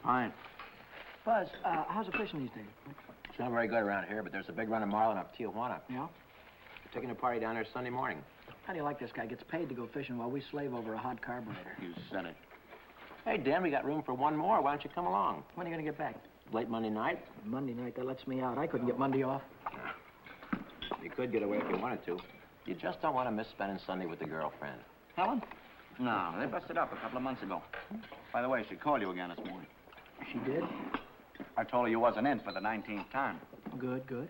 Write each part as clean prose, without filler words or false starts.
Fine. Buzz, how's the fishing these days? It's not very good around here, but there's a big run of marlin up Tijuana. Yeah? We're taking a party down there Sunday morning. How do you like this guy? Gets paid to go fishing while we slave over a hot carburetor. You said it. Hey, Dan, we got room for one more. Why don't you come along? When are you going to get back? Late Monday night. Monday night, that lets me out. I couldn't get Monday off. You could get away if you wanted to. You just don't want to miss spending Sunday with the girlfriend. Helen? No, they busted up a couple of months ago. By the way, she called you again this morning. She did? I told her you wasn't in for the 19th time. Good, good.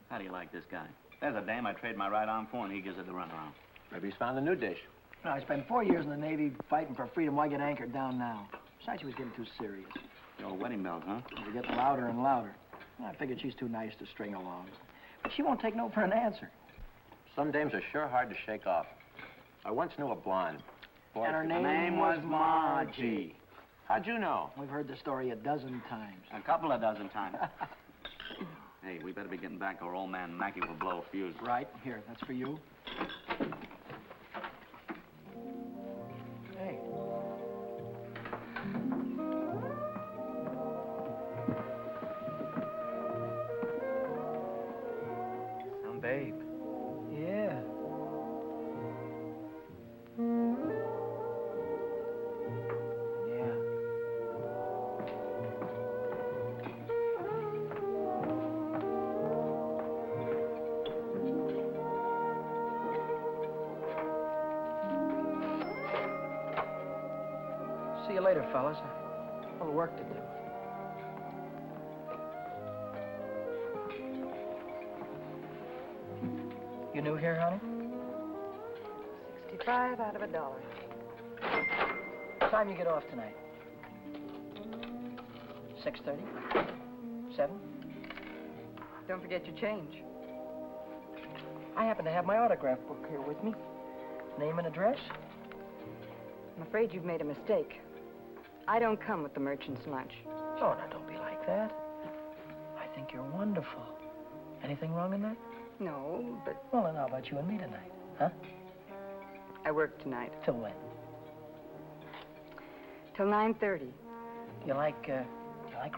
How do you like this guy? There's a dame I trade my right arm for, and he gives her the runaround. Maybe he's found a new dish. No, I spent 4 years in the Navy fighting for freedom. Why get anchored down now? Besides, she was getting too serious. The old wedding bells, huh? They were getting louder and louder. I figured she's too nice to string along. But she won't take no for an answer. Some dames are sure hard to shake off. I once knew a blonde. Boy, And her if- name was Margie. How'd you know? We've heard the story a dozen times. A couple of dozen times. Hey, we better be getting back or old man Mackey will blow a fuse. Right, here, that's for you. Hey. Some babe. Yeah. Yeah. See you later, fellas. A little work to do. You new here, honey? 65 out of $1. What time you get off tonight? 6:30? 7? Don't forget your change. I happen to have my autograph book here with me. Name and address? I'm afraid you've made a mistake. I don't come with the merchant's lunch. Oh, now don't be like that. I think you're wonderful. Anything wrong in that? No, but Well, then how about you and me tonight? Huh? I work tonight. Till when? Till 9:30. You like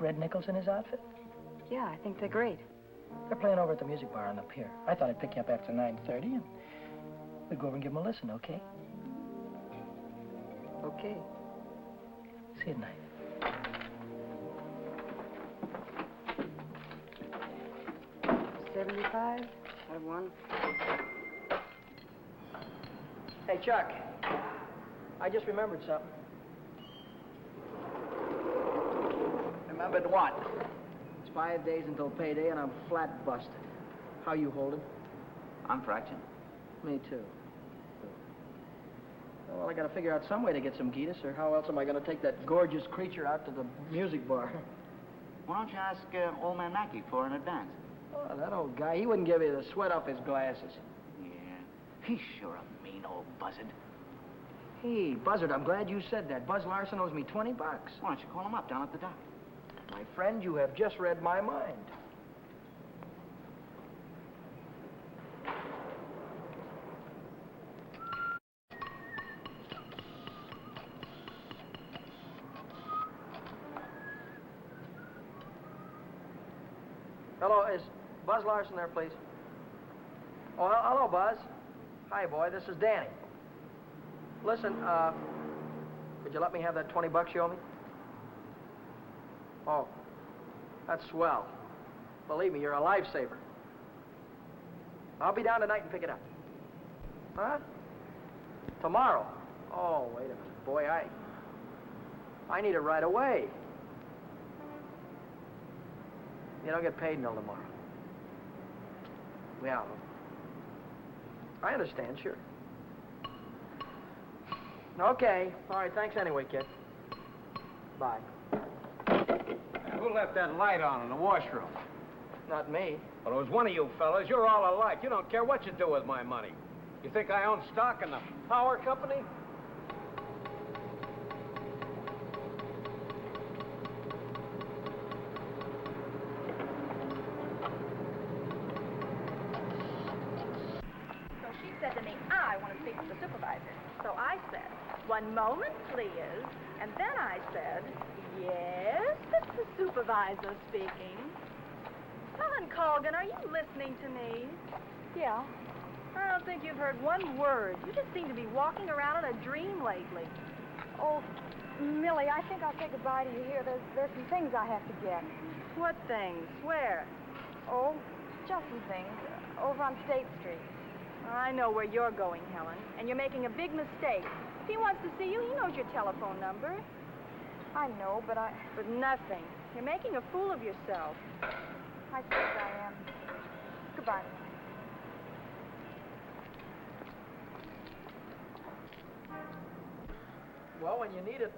Red Nichols in his outfit? Yeah, I think they're great. They're playing over at the music bar on the pier. I thought I'd pick you up after 9:30 and we'd go over and give them a listen, okay? Okay. See you tonight. $75 out of $1. Hey, Chuck. I just remembered something. Remembered what? It's 5 days until payday and I'm flat busted. How you holding? I'm fraction. Me too. Well, I gotta figure out some way to get some Gitas, or how else am I gonna take that gorgeous creature out to the music bar? Why don't you ask old man Mackey for an advance? Oh, that old guy, he wouldn't give you the sweat off his glasses. Yeah, he's sure a mean old buzzard. Hey, Buzzard, I'm glad you said that. Buzz Larson owes me $20. Why don't you call him up down at the dock? My friend, you have just read my mind. Hello, is Buzz Larson there, please? Oh, hello, Buzz. Hi, boy, this is Danny. Listen, could you let me have that $20 you owe me? Oh, that's swell. Believe me, you're a lifesaver. I'll be down tonight and pick it up. Huh? Tomorrow? Oh, wait a minute. Boy, I need it right away. You don't get paid until tomorrow. Yeah. I understand, sure. Okay. All right, thanks anyway, kid. Bye. Who left that light on in the washroom? Not me. Well, it was one of you fellas. You're all alike. You don't care what you do with my money. You think I own stock in the power company? So she said to me, I want to speak to the supervisor. So I said, 1 moment, please. And then I said, yes. supervisor speaking. Helen Colgan, are you listening to me? Yeah. I don't think you've heard one word. You just seem to be walking around in a dream lately. Oh, Millie, I think I'll say goodbye to you here. There's some things I have to get. What things? Where? Oh, just some things. Over on State Street. I know where you're going, Helen, and you're making a big mistake. If he wants to see you, he knows your telephone number. I know, but But nothing. You're making a fool of yourself. I suppose I am. Goodbye. Well, when you need it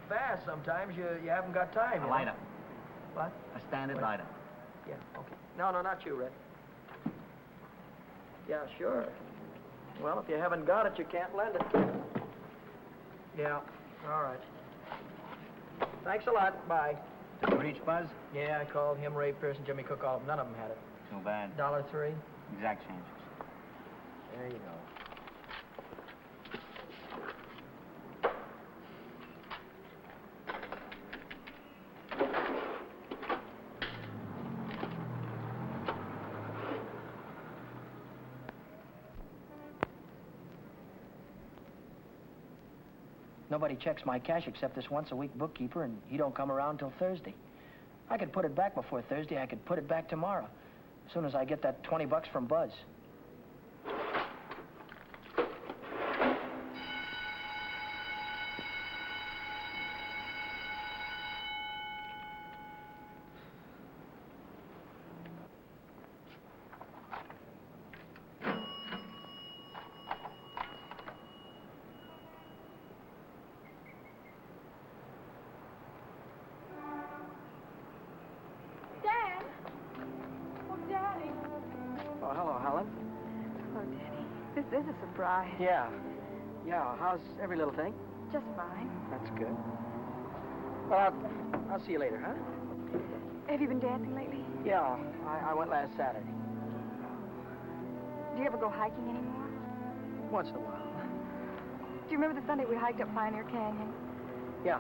fast, sometimes you haven't got time. A you know? lighter. What? A standard What? lighter. Yeah, okay. No, not you, Red. Yeah, sure. Well, if you haven't got it, you can't lend it. Yeah, all right. Thanks a lot. Bye. Did you reach Buzz? Yeah, I called him, Ray Pierce, and Jimmy Cook. All of them. None of them had it. Too bad. $1.03. Exact changes. There you go. Nobody checks my cash except this once-a-week bookkeeper, and he don't come around till Thursday. I could put it back before Thursday. I could put it back tomorrow, as soon as I get that $20 from Buzz. Dad! Oh, Daddy! Oh, hello, Helen. Oh, Daddy. This is a surprise. Yeah. Yeah, how's every little thing? Just fine. That's good. Well, I'll see you later, huh? Have you been dancing lately? Yeah, I went last Saturday. Do you ever go hiking anymore? Once in a while. Do you remember the Sunday we hiked up Pioneer Canyon? Yeah,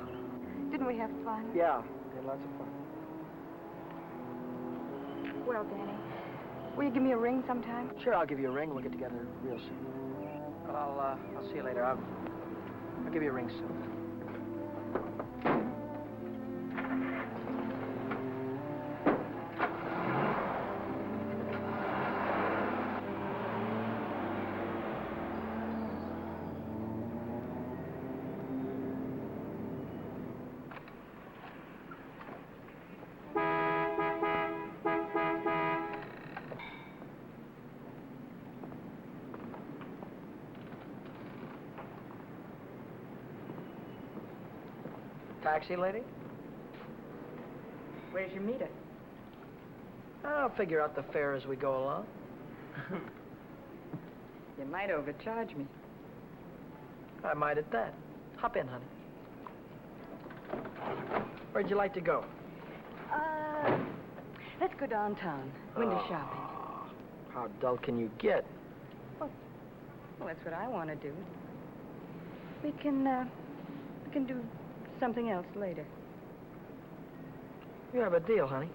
Didn't we have fun? yeah, had lots of fun. Well, Danny, will you give me a ring sometime? Sure, I'll give you a ring. We'll get together real soon. Well, I'll see you later. I'll give you a ring soon. Taxi lady? Where's your meter? I'll figure out the fare as we go along. You might overcharge me. I might at that. Hop in, honey. Where'd you like to go? Let's go downtown. Window Oh. shopping. How dull can you get? Well, that's what I want to do. We can do something else later. You have a deal, honey.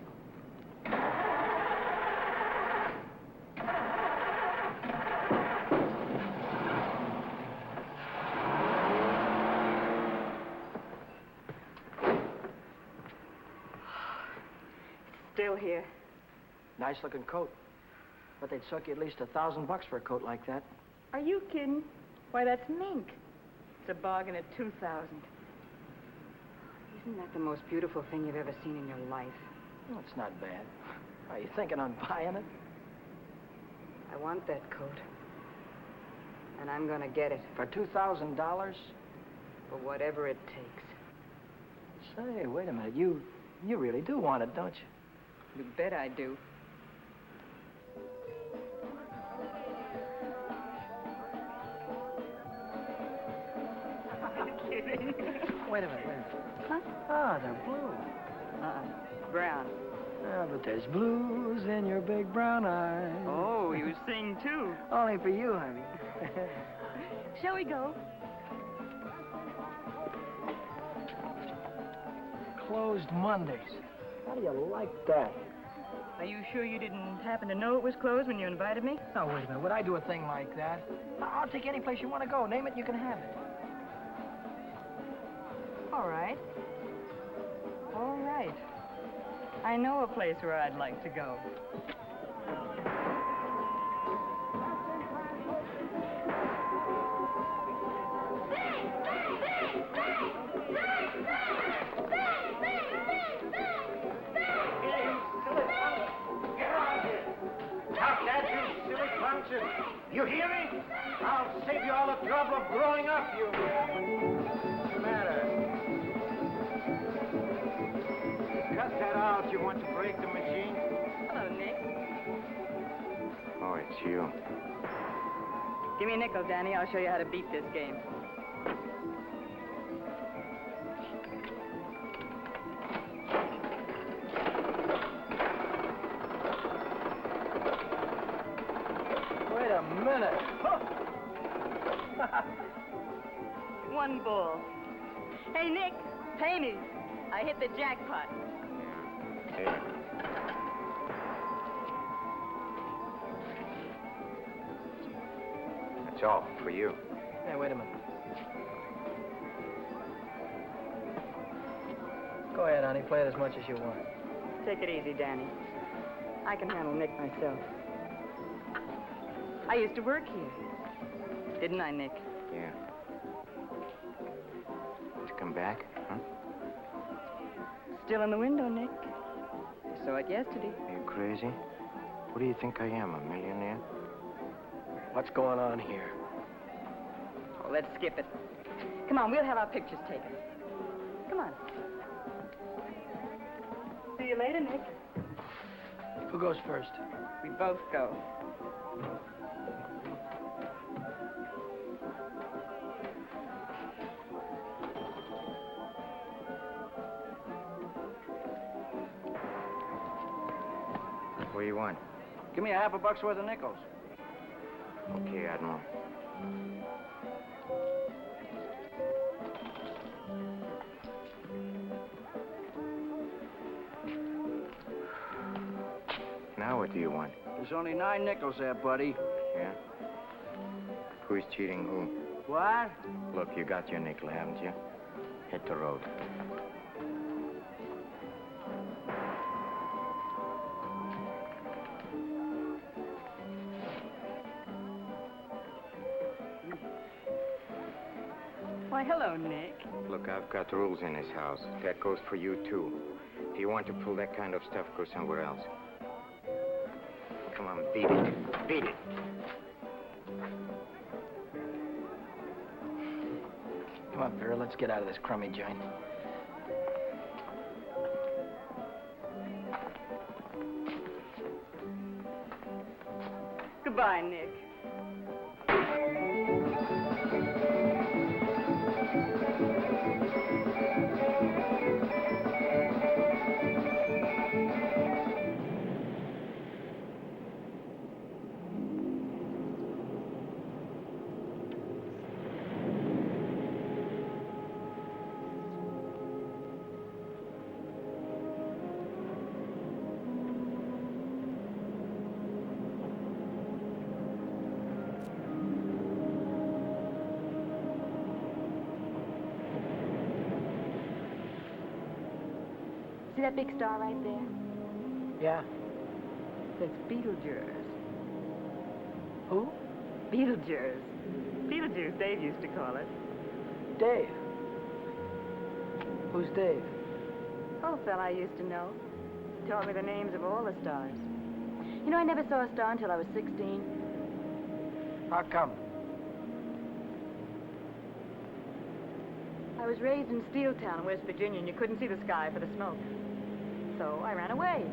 Still here. Nice looking coat. But they'd suck you at least $1,000 for a coat like that. Are you kidding? Why, that's mink. It's a bargain at $2,000. Isn't that the most beautiful thing you've ever seen in your life? Well, it's not bad. Are you thinking on buying it? I want that coat. And I'm gonna get it For $2,000? for whatever it takes. Say, wait a minute. You really do want it, don't you? You bet I do. Wait a minute. Huh? Ah, they're blue. Brown. Ah, but there's blues in your big brown eyes. Oh, you sing too. Only for you, honey. Shall we go? Closed Mondays. How do you like that? Are you sure you didn't happen to know it was closed when you invited me? Now, wait a minute. Would I do a thing like that? I'll take any place you want to go. Name it and you can have it. All right. All right. I know a place where I'd like to go. You hear me? I'll save you all the trouble of growing up, you... What's the matter? Cut that out. You want to break the machine? Hello, Nick. Oh, it's you. Give me a nickel, Danny. I'll show you how to beat this game. Wait a minute. One bull. Hey, Nick, pay me. I hit the jackpot. Here. That's all for you. Hey, wait a minute. Go ahead, honey. Play it as much as you want. Take it easy, Danny. I can handle Nick myself. I used to work here. Didn't I, Nick? Yeah. Did you come back, huh? Still in the window, Nick. I saw it yesterday. Are you crazy? What do you think I am, a millionaire? What's going on here? Oh, let's skip it. Come on, we'll have our pictures taken. Come on. See you later, Nick. Who goes first? We both go. What do you want? Give me a half a buck's worth of nickels. Okay, Admiral. Now what do you want? There's only 9 nickels there, buddy. Yeah? Who's cheating who? What? Look, you got your nickel, haven't you? Hit the road. Why, hello, Nick. Look, I've got rules in this house. That goes for you, too. If you want to pull that kind of stuff, go somewhere else. Come on, beat it. Beat it. Come on, Vera, let's get out of this crummy joint. Goodbye, Nick. See that big star right there? Yeah? That's Beetlejuice. Who? Beetlejuice. Beetlejuice, Dave used to call it. Dave. Who's Dave? Oh, fella I used to know. Taught me the names of all the stars. You know, I never saw a star until I was 16. How come? I was raised in Steeltown in West Virginia, and you couldn't see the sky for the smoke. So I ran away.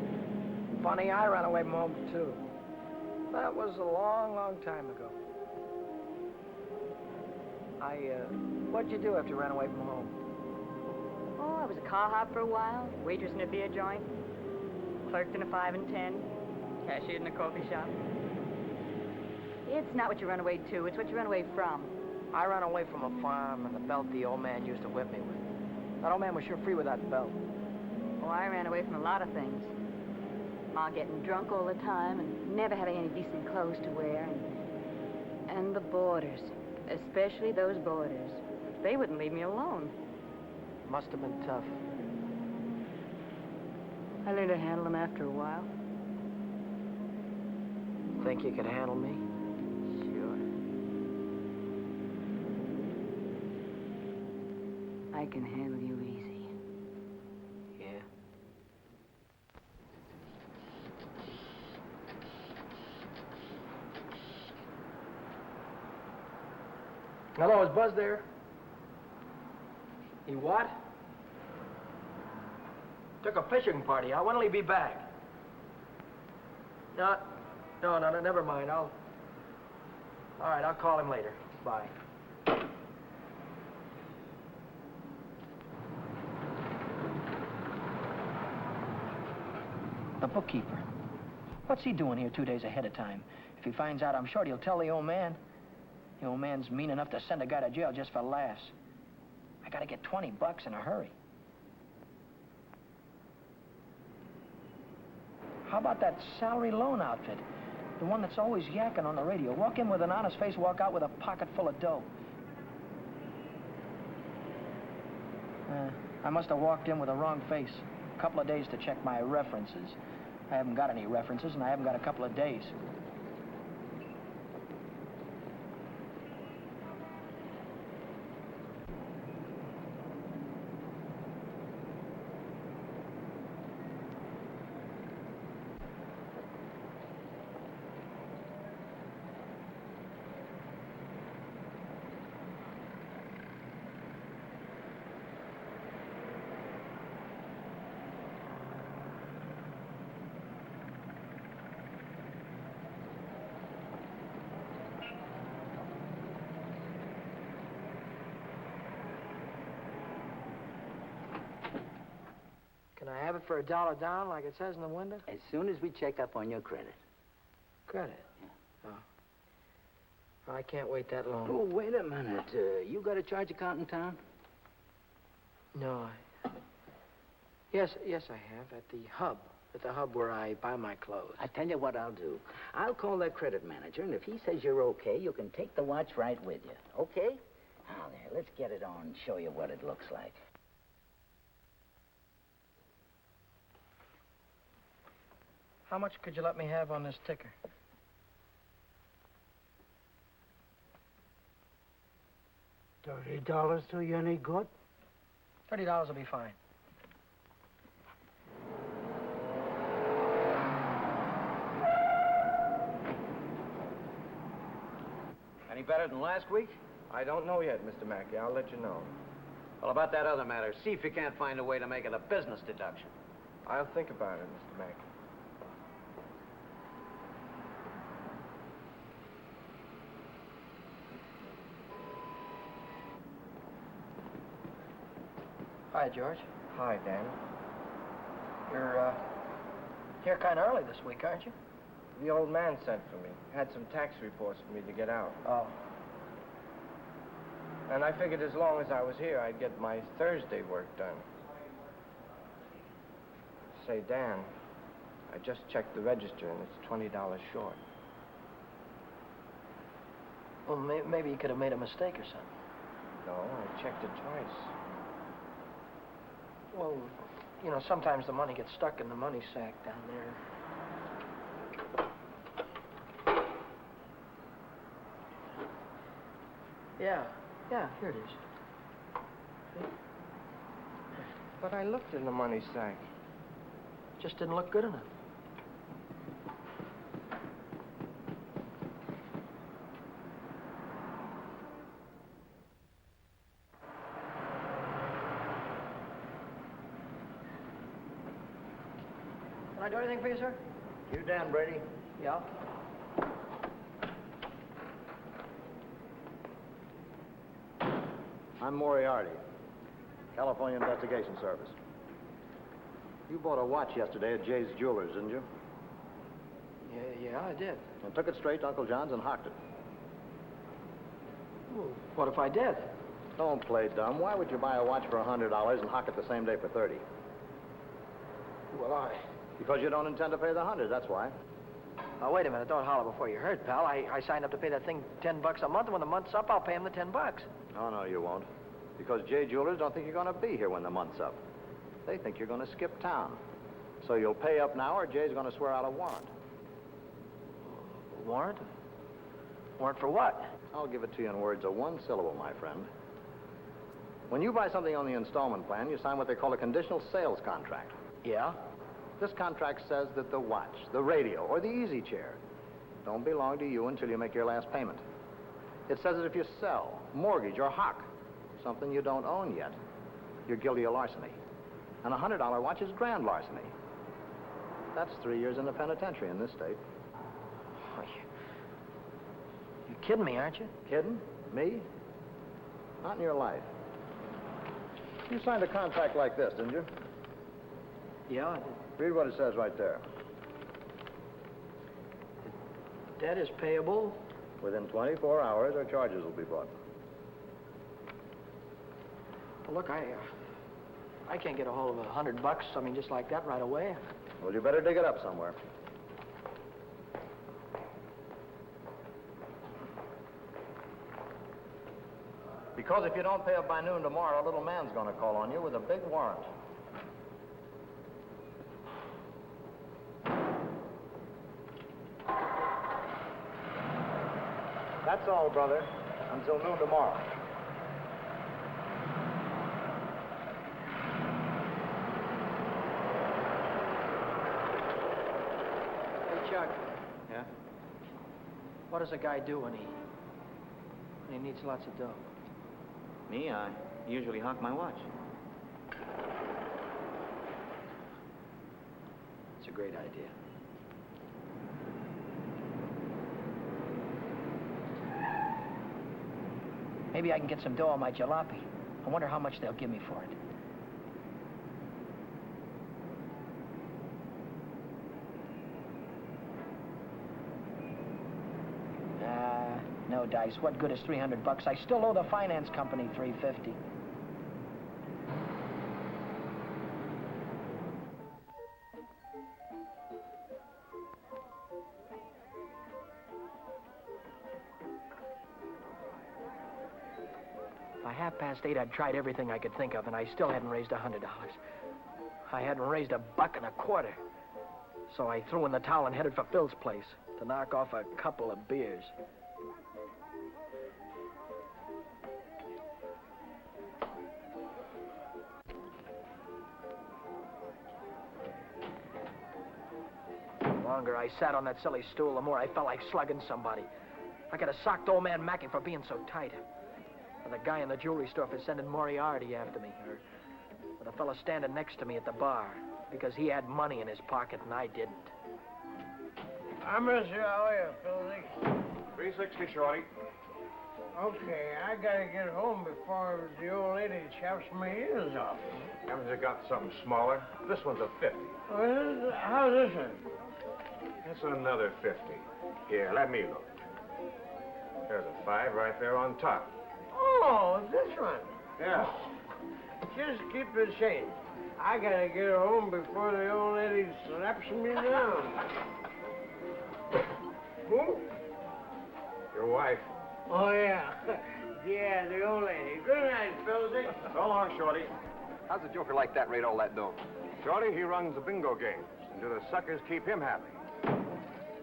Funny, I ran away from home, too. That was a long, long time ago. What'd you do after you ran away from home? Oh, I was a car hop for a while, waitress in a beer joint, clerked in a 5 and 10, cashiered in a coffee shop. It's not what you run away to, it's what you run away from. I ran away from a farm and the belt the old man used to whip me with. That old man was sure free with that belt. Oh, I ran away from a lot of things. Ma getting drunk all the time and never having any decent clothes to wear. And the boarders, especially those boarders. They wouldn't leave me alone. Must have been tough. I learned to handle them after a while. Think you could handle me? Sure. I can handle you easy. Yeah. Hello, is Buzz there? He what? Took a fishing party out. When will he be back? No, never mind. All right, I'll call him later. Bye. The bookkeeper. What's he doing here 2 days ahead of time? If he finds out, I'm sure he'll tell the old man. The old man's mean enough to send a guy to jail just for laughs. I gotta get $20 in a hurry. How about that salary loan outfit? The one that's always yakking on the radio. Walk in with an honest face, walk out with a pocket full of dough. I must have walked in with a wrong face. A couple of days to check my references. I haven't got any references, and I haven't got a couple of days. Can I have it for $1 down, like it says in the window? As soon as we check up on your credit. Credit? Oh. I can't wait that long. Oh, wait a minute. You got a charge account in town? No, Yes, I have, at the hub. At the hub where I buy my clothes. I tell you what I'll do. I'll call that credit manager, and if he says you're okay, you can take the watch right with you. Okay? Now, there, let's get it on and show you what it looks like. How much could you let me have on this ticker? $30 do you any good? $30 will be fine. Any better than last week? I don't know yet, Mr. Mackey. I'll let you know. Well, about that other matter, see if you can't find a way to make it a business deduction. I'll think about it, Mr. Mackey. Hi, George. Hi, Dan. You're here kind of early this week, aren't you? The old man sent for me. Had some tax reports for me to get out. Oh. And I figured as long as I was here, I'd get my Thursday work done. Say, Dan, I just checked the register, and it's $20 short. Well, maybe you could have made a mistake or something. No, I checked it twice. Well, you know, sometimes the money gets stuck in the money sack down there. Yeah, here it is. See? But I looked in the money sack. Just didn't look good enough. Can I do anything for you, sir? You Dan Brady? Yeah. I'm Moriarty, California Investigation Service. You bought a watch yesterday at Jay's Jewelers, didn't you? Yeah, I did. And took it straight to Uncle John's and hocked it. Well, what if I did? Don't play dumb. Why would you buy a watch for $100 and hock it the same day for $30? Why? Because you don't intend to pay the 100, that's why. Now, wait a minute. Don't holler before you hurt, pal. I signed up to pay that thing $10 a month, and when the month's up, I'll pay him the $10. No, you won't. Because Jay Jewelers don't think you're going to be here when the month's up. They think you're going to skip town. So you'll pay up now, or Jay's going to swear out a warrant. Warrant? Warrant for what? I'll give it to you in words of one syllable, my friend. When you buy something on the installment plan, you sign what they call a conditional sales contract. Yeah? This contract says that the watch, the radio, or the easy chair don't belong to you until you make your last payment. It says that if you sell, mortgage, or hock something you don't own yet, you're guilty of larceny. And a $100 watch is grand larceny. That's 3 years in the penitentiary in this state. Oh, you're kidding me, aren't you? Kidding? Me? Not in your life. You signed a contract like this, didn't you? Yeah, I did. Read what it says right there. Debt is payable. Within 24 hours, our charges will be brought. Well, look, I can't get a hold of $100, I mean, just like that right away. Well, you better dig it up somewhere. Because if you don't pay up by noon tomorrow, a little man's going to call on you with a big warrant. That's all, brother. Until noon tomorrow. Hey, Chuck, Yeah? what does a guy do when he needs lots of dough? Me, I usually hock my watch. It's a great idea. Maybe I can get some dough on my jalopy. I wonder how much they'll give me for it. No dice. What good is $300? I still owe the finance company $350. By 8:30, I'd tried everything I could think of, and I still hadn't raised $100. I hadn't raised $1.25. So I threw in the towel and headed for Phil's place to knock off a couple of beers. The longer I sat on that silly stool, the more I felt like slugging somebody. I could have socked old man Mackey for being so tight. Or the guy in the jewelry store for sending Moriarty after me. Or the fella standing next to me at the bar because he had money in his pocket and I didn't. I miss you. How are you, Philly? 360, Shorty. Okay, I gotta get home before the old lady chops my ears off. Haven't you got something smaller? This one's a 50. How's this one? That's another 50. Here, let me look. There's a 5 right there on top. Oh, this one. Yeah. Just keep the change. I gotta get home before the old lady slaps me down. Who? Your wife. Oh, yeah. Yeah, the old lady. Good night, Philly. So long, Shorty. How's a joker like that rate all that dough? Shorty, he runs the bingo games. And do the suckers keep him happy?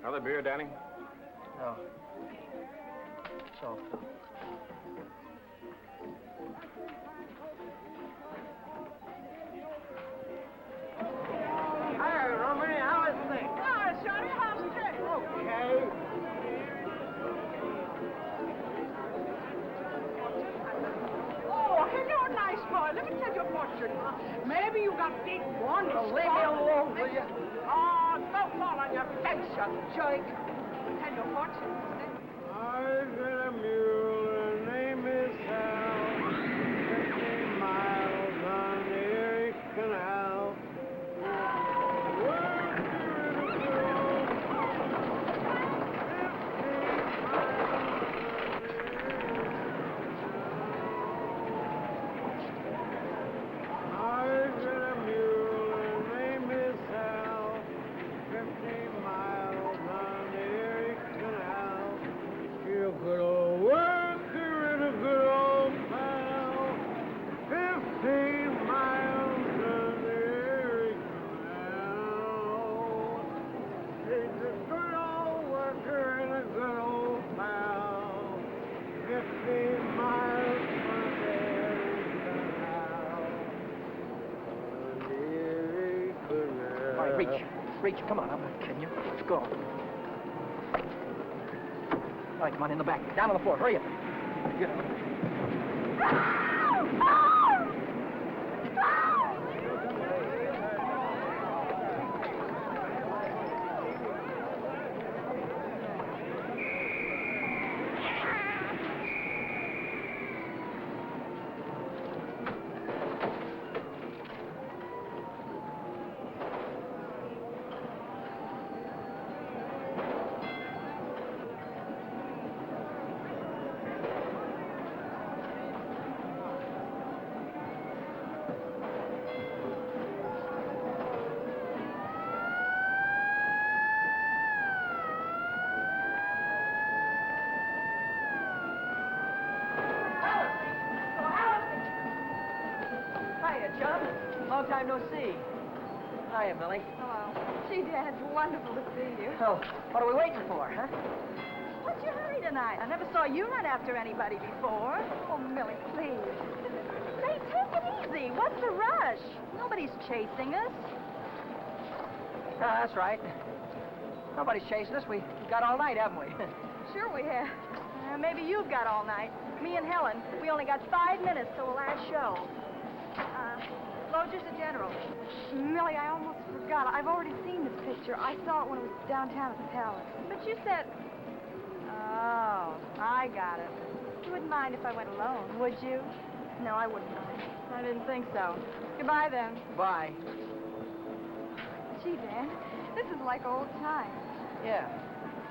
Another beer, Danny? No. So. Hi, Romany. How is things? Hi, Shorty. How's it? Okay. Oh, hello, nice boy. Let me tell you a fortune. Maybe you got big ones. Oh, leave me alone, will you? Oh, don't fall on your face, you jerk. Tell you a fortune. I've got a mule, her name is Sal. 50 miles on the Erie Canal. I've got a mule, her name is Sal. Reach. Come on, I'm not kidding you. Let's go. All right, come on, in the back. Down on the floor. Hurry up. Get up. John. Long time no see. Hiya, Millie. Hello. Gee, Dan, it's wonderful to see you. Oh, what are we waiting for, huh? What's your hurry tonight? I never saw you run after anybody before. Oh, Millie, please. Say, take it easy. What's the rush? Nobody's chasing us. That's right. Nobody's chasing us. We've got all night, haven't we? Sure we have. Maybe you've got all night. Me and Helen, we only got 5 minutes till the last show. Lodger's a general. Millie, I almost forgot. I've already seen this picture. I saw it when it was downtown at the Palace. But you said... Oh, I got it. You wouldn't mind if I went alone, would you? No, I wouldn't mind. I didn't think so. Goodbye, then. Bye. Gee, Dan, this is like old times. Yeah.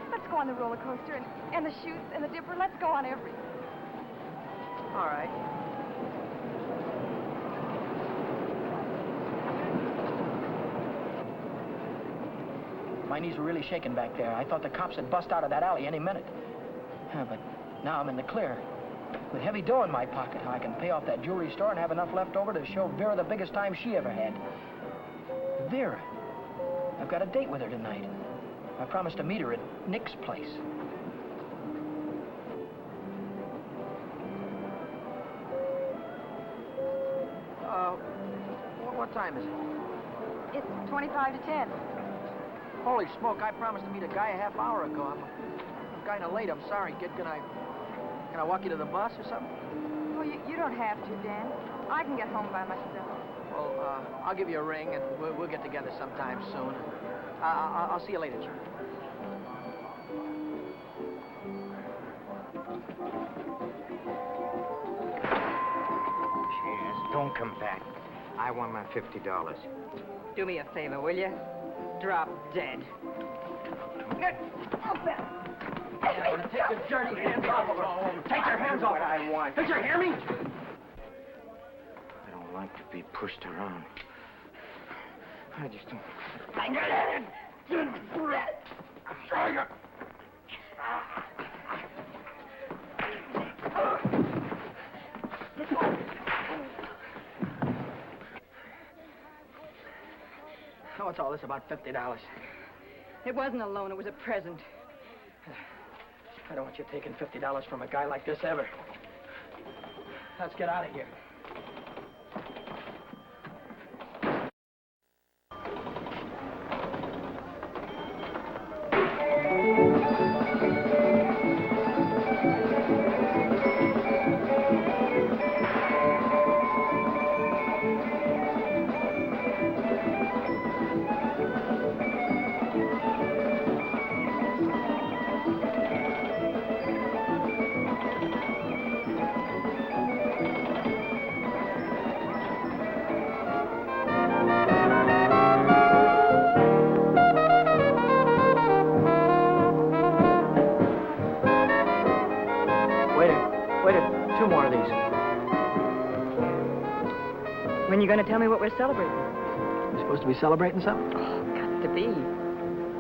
Let's go on the roller coaster and the chutes and the dipper. Let's go on everything. All right. My knees were really shaking back there. I thought the cops had bust out of that alley any minute. But now I'm in the clear. With heavy dough in my pocket, I can pay off that jewelry store and have enough left over to show Vera the biggest time she ever had. Vera. I've got a date with her tonight. I promised to meet her at Nick's place. What time is it? It's 25 to 10. Holy smoke, I promised to meet a guy a half hour ago. I'm kind of late. I'm sorry, kid. Can I walk you to the bus or something? Well, you don't have to, Dan. I can get home by myself. Well, I'll give you a ring, and we'll get together sometime soon. I'll see you later, Jim. Cheers. Don't come back. I want my $50. Do me a favor, will you? Drop dead. Take your dirty hands off of her. Take your hands off. What I want. Did you hear me? I don't like to be pushed around. I just don't... What's all this about $50? It wasn't a loan, it was a present. I don't want you taking $50 from a guy like this ever. Let's get out of here. Two more of these. When you going to tell me what we're celebrating? You supposed to be celebrating something? Oh, got to be.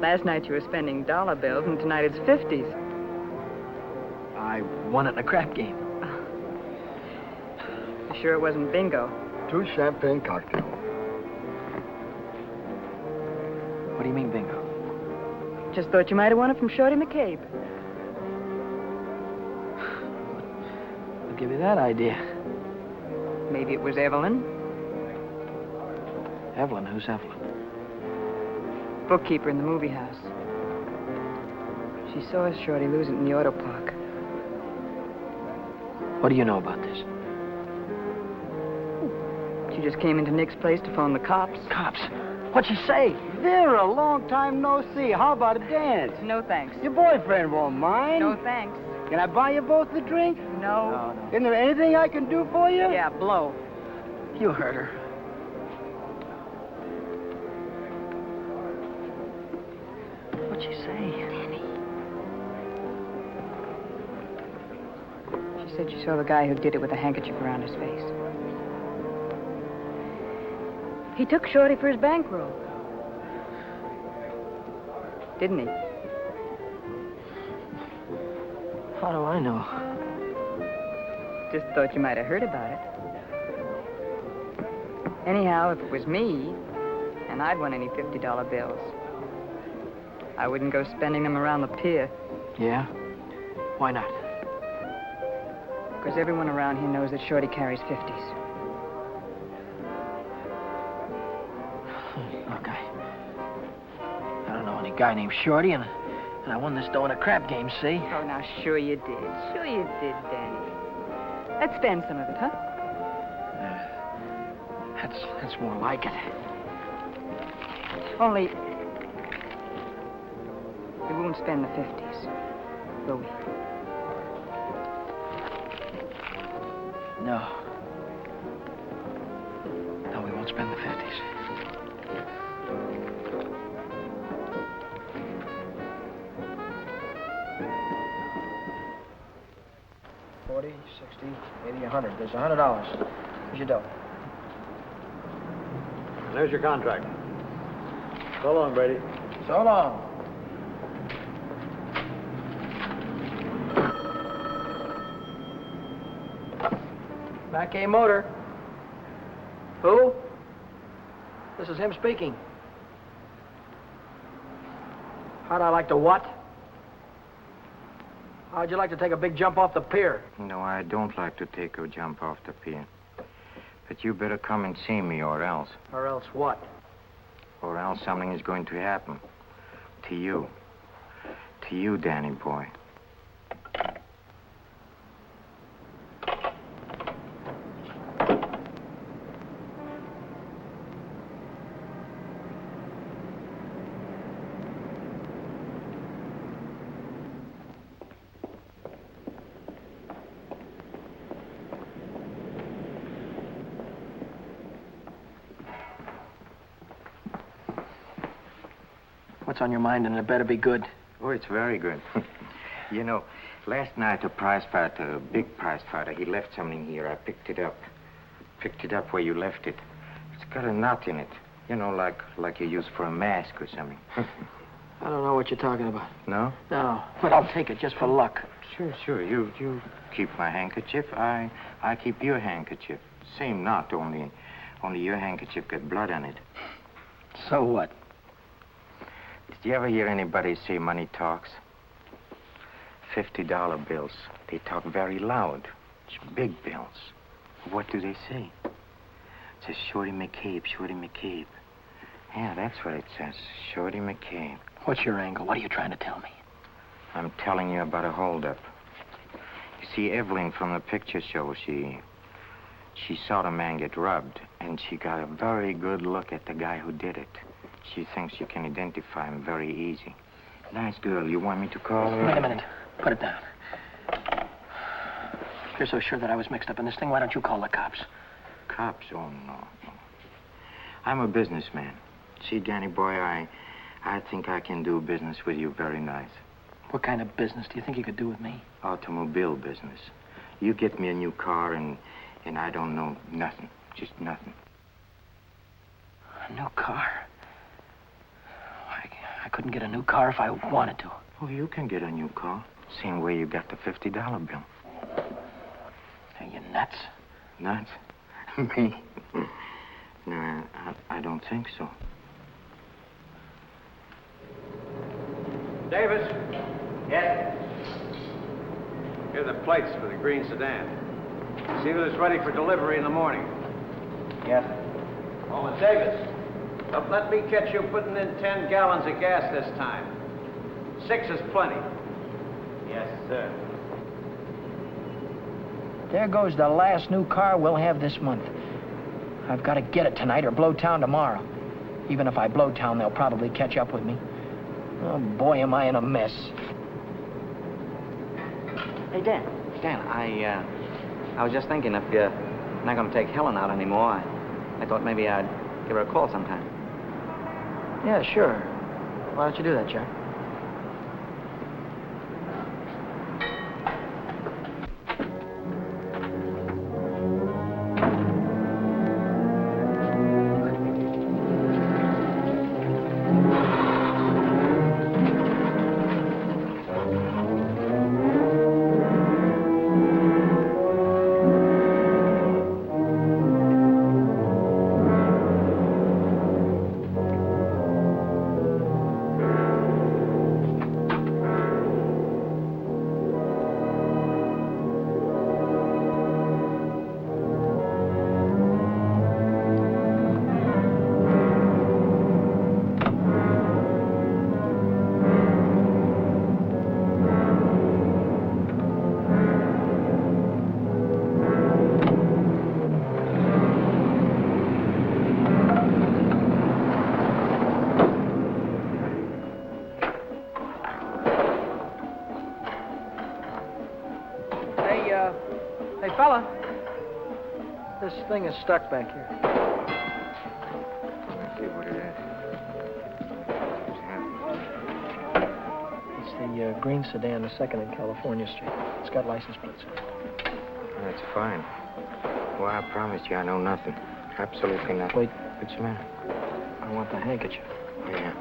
Last night you were spending dollar bills, and tonight it's 50s. I won it in a crap game. You sure it wasn't bingo? 2 champagne cocktails. What do you mean, bingo? Just thought you might have won it from Shorty McCabe. I'll give you that idea. Maybe it was Evelyn. Evelyn? Who's Evelyn? bookkeeper in the movie house. She saw Shorty lose it in the auto park. What do you know about this? She just came into Nick's place to phone the cops. Cops? What'd she say? Vera, long time no see. How about a dance? No thanks. Your boyfriend won't mind. No thanks. Can I buy you both a drink? No. Isn't there anything I can do for you? Yeah, blow. You heard her. What'd she say? Danny. She said she saw the guy who did it with a handkerchief around his face. He took Shorty for his bankroll. Didn't he? How do I know? Just thought you might have heard about it. Anyhow, if it was me, and I'd won any $50 bills, I wouldn't go spending them around the pier. Yeah? Why not? Because everyone around here knows that Shorty carries 50s. Look, I don't know any guy named Shorty, and I won this dough in a crap game, see? Oh, now, sure you did. Sure you did, Danny. Let's spend some of it, huh? That's more like it. Only, we won't spend the 50s, will we? No. No, we won't spend the 50s. 40, 60, 80, 100. There's $100. Here's your dough. There's your contract. So long, Brady. So long. Back A Motor. Who? This is him speaking. How'd I like to what? How'd you like to take a big jump off the pier? No, I don't like to take a jump off the pier. But you better come and see me, or else. Or else what? Or else something is going to happen. To you. To you, Danny boy. What's on your mind, and it better be good. Oh, it's very good. You know, last night a prize fighter, a big prize fighter, he left something here. I picked it up. Picked it up where you left it. It's got a knot in it. You know, like you use for a mask or something. I don't know what you're talking about. No? No, but I'll take it just for luck. Sure. You keep my handkerchief. I keep your handkerchief. Same knot, only your handkerchief got blood on it. So what? Did you ever hear anybody say money talks? $50 bills. They talk very loud. It's big bills. What do they say? It says Shorty McCabe, Shorty McCabe. Yeah, that's what it says. Shorty McCabe. What's your angle? What are you trying to tell me? I'm telling you about a holdup. You see, Evelyn from the picture show, she saw the man get robbed, and she got a very good look at the guy who did it. She thinks you can identify him very easy. Nice girl. You want me to call her? Wait a minute. Put it down. If you're so sure that I was mixed up in this thing, why don't you call the cops? Cops? Oh, no. I'm a businessman. See, Danny boy, I think I can do business with you very nice. What kind of business do you think you could do with me? Automobile business. You get me a new car and I don't know nothing. Just nothing. A new car? I couldn't get a new car if I wanted to. Oh, you can get a new car. Same way you got the $50 bill. Are you nuts? Nuts? Me? No, I don't think so. Davis, Yes? here are the plates for the green sedan. See that it's ready for delivery in the morning. Yes. Oh, and Davis, But let me catch you putting in 10 gallons of gas this time. 6 is plenty. Yes, sir. There goes the last new car we'll have this month. I've got to get it tonight or blow town tomorrow. Even if I blow town, they'll probably catch up with me. Oh, boy, am I in a mess. Hey, Dan, I was just thinking if you're not going to take Helen out anymore, I thought maybe I'd give her a call sometime. Yeah, sure. Why don't you do that, Jack? Hey, fella. This thing is stuck back here. Let's see what it is. It's the green sedan, the second in California Street. It's got license plates. That's fine. Well, I promise you I know nothing. Absolutely nothing. Wait. What's the matter? I want the handkerchief. Yeah.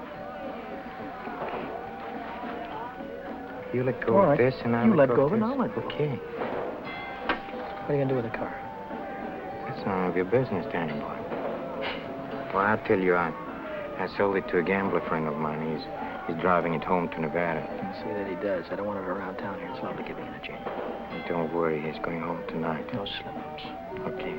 You let go All of right. this and I'll You let go go of of it this. and I'll let go. Okay. What are you going to do with the car? That's none of your business, Danny boy. Well, I'll tell you, I sold it to a gambler friend of mine. He's driving it home to Nevada. See that he does. I don't want it around town here. It's liable to get me in a jam. And don't worry, he's going home tonight. No slip-ups. Okay.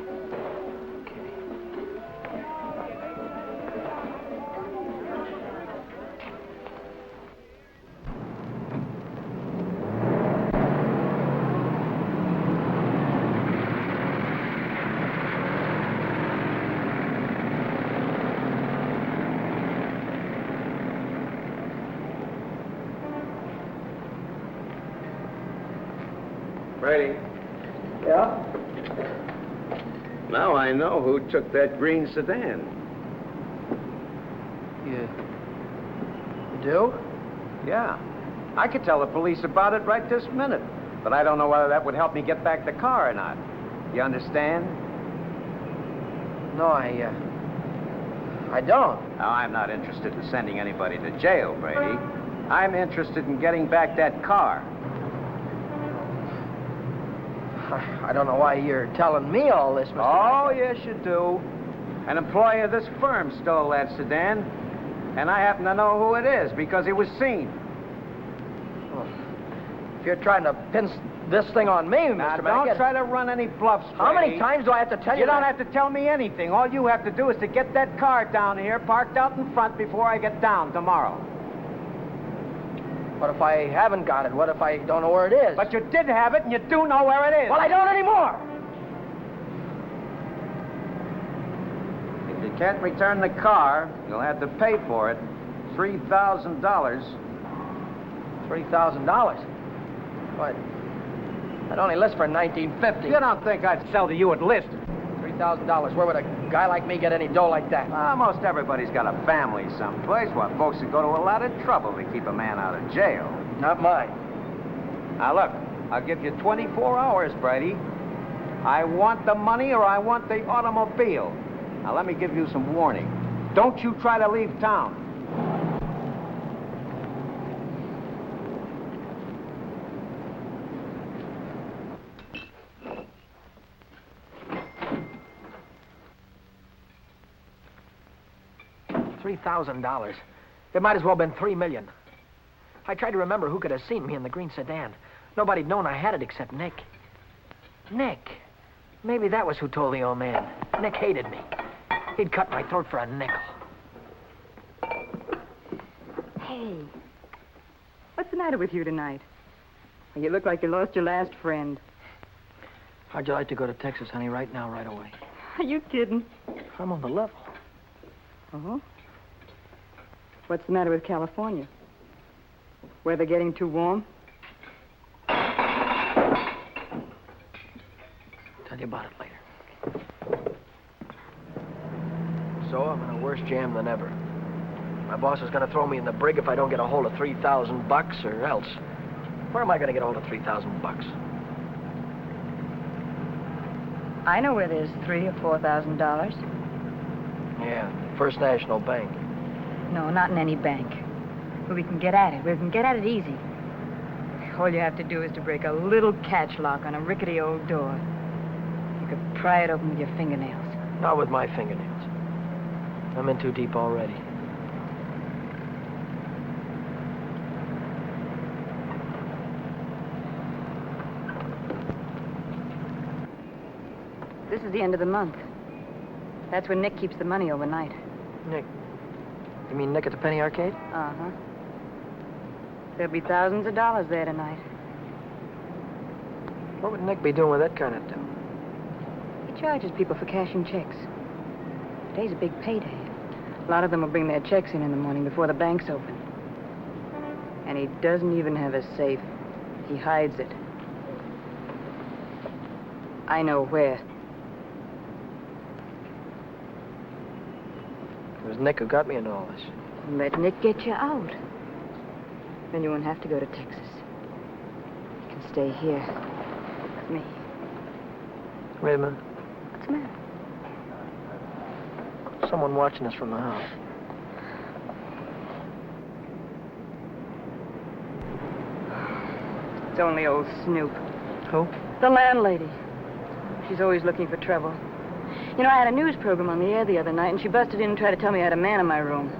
Brady. Yeah? Now I know who took that green sedan. You do? Yeah. I could tell the police about it right this minute. But I don't know whether that would help me get back the car or not. You understand? No, I don't. Now, I'm not interested in sending anybody to jail, Brady. I'm interested in getting back that car. I don't know why you're telling me all this, Mr. Oh, yes, you do. An employee of this firm stole that sedan, and I happen to know who it is because he was seen. Well, if you're trying to pin this thing on me, Now, Mr. don't Beckett. try to run any bluffs, Brady. How many times do I have to tell you You don't that? have to tell me anything. All you have to do is to get that car down here, parked out in front before I get down tomorrow. What if I haven't got it? What if I don't know where it is? But you did have it, and you do know where it is. Well, I don't anymore. If you can't return the car, you'll have to pay for it. $3,000. $3,000? What? That only lists for $19.50. You don't think I'd sell to you at list? $3,000. Where would a guy like me get any dough like that? Most everybody's got a family someplace. Well, folks would go to a lot of trouble to keep a man out of jail. Not mine. Now, look, I'll give you 24 hours, Brady. I want the money or I want the automobile. Now, let me give you some warning. Don't you try to leave town. $3,000. It might as well have been $3 million. I tried to remember who could have seen me in the green sedan. Nobody'd known I had it except Nick. Nick. Maybe that was who told the old man. Nick hated me. He'd cut my throat for a nickel. Hey, what's the matter with you tonight? Well, you look like you lost your last friend. How'd you like to go to Texas, honey, right now, right away? Are you kidding? I'm on the level. Oh? What's the matter with California? Weather getting too warm? Tell you about it later. So I'm in a worse jam than ever. My boss is going to throw me in the brig if I don't get a hold of $3,000 or else. Where am I going to get a hold of $3,000? I know where there's $3,000 or $4,000. Yeah, First National Bank. No, not in any bank. But we can get at it. We can get at it easy. All you have to do is to break a little catch lock on a rickety old door. You could pry it open with your fingernails. Not with my fingernails. I'm in too deep already. This is the end of the month. That's when Nick keeps the money overnight. Nick. You mean Nick at the Penny Arcade? Uh-huh. There'll be thousands of dollars there tonight. What would Nick be doing with that kind of dough? He charges people for cashing checks. Today's a big payday. A lot of them will bring their checks in the morning before the bank's open. And he doesn't even have a safe. He hides it. I know where. It was Nick who got me into all this. Let Nick get you out. Then you won't have to go to Texas. You can stay here with me. Wait a minute. What's the matter? Someone watching us from the house. It's only old Snoop. Who? The landlady. She's always looking for trouble. You know, I had a news program on the air the other night, and she busted in and tried to tell me I had a man in my room.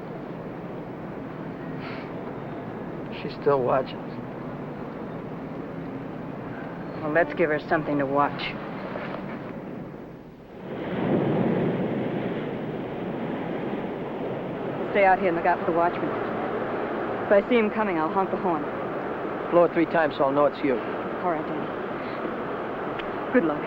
She's still watching us. Well, let's give her something to watch. Stay out here and look out for the watchman. If I see him coming, I'll honk the horn. Blow it 3 times so I'll know it's you. All right, Danny. Good luck.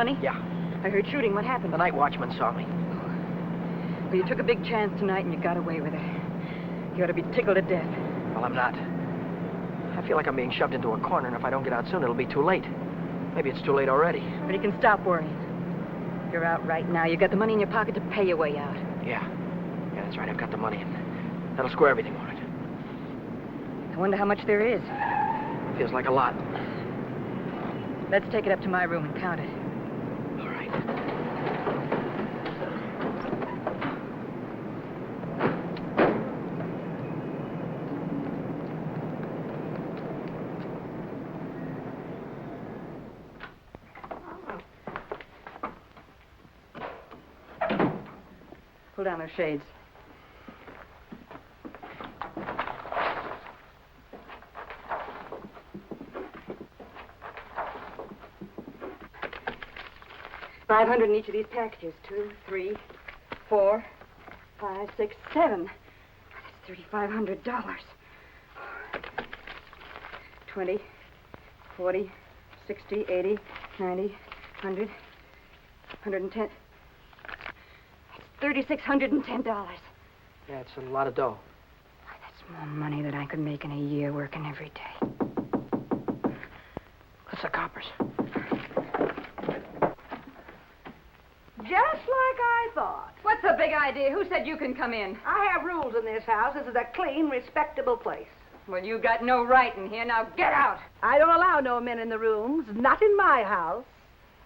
money? Yeah. I heard shooting. What happened? The night watchman saw me. Well, you took a big chance tonight and you got away with it. You ought to be tickled to death. Well, I'm not. I feel like I'm being shoved into a corner, and if I don't get out soon, it'll be too late. Maybe it's too late already. But you can stop worrying. You're out right now. You got the money in your pocket to pay your way out. Yeah. Yeah, that's right. I've got the money, and that'll square everything on it. I wonder how much there is. Feels like a lot. Let's take it up to my room and count it. All right. Pull down those shades. $500 in each of these packages. 2, 3, 4, 5, 6, 7. That's $3,500. 20, 40, 60, 80, 90, 100, 110. $3,610. Yeah, it's a lot of dough. That's more money than I could make in a year working every day. That's the coppers. Just like I thought. What's the big idea? Who said you can come in? I have rules in this house. This is a clean, respectable place. Well, you got no right in here. Now get out. I don't allow no men in the rooms, not in my house.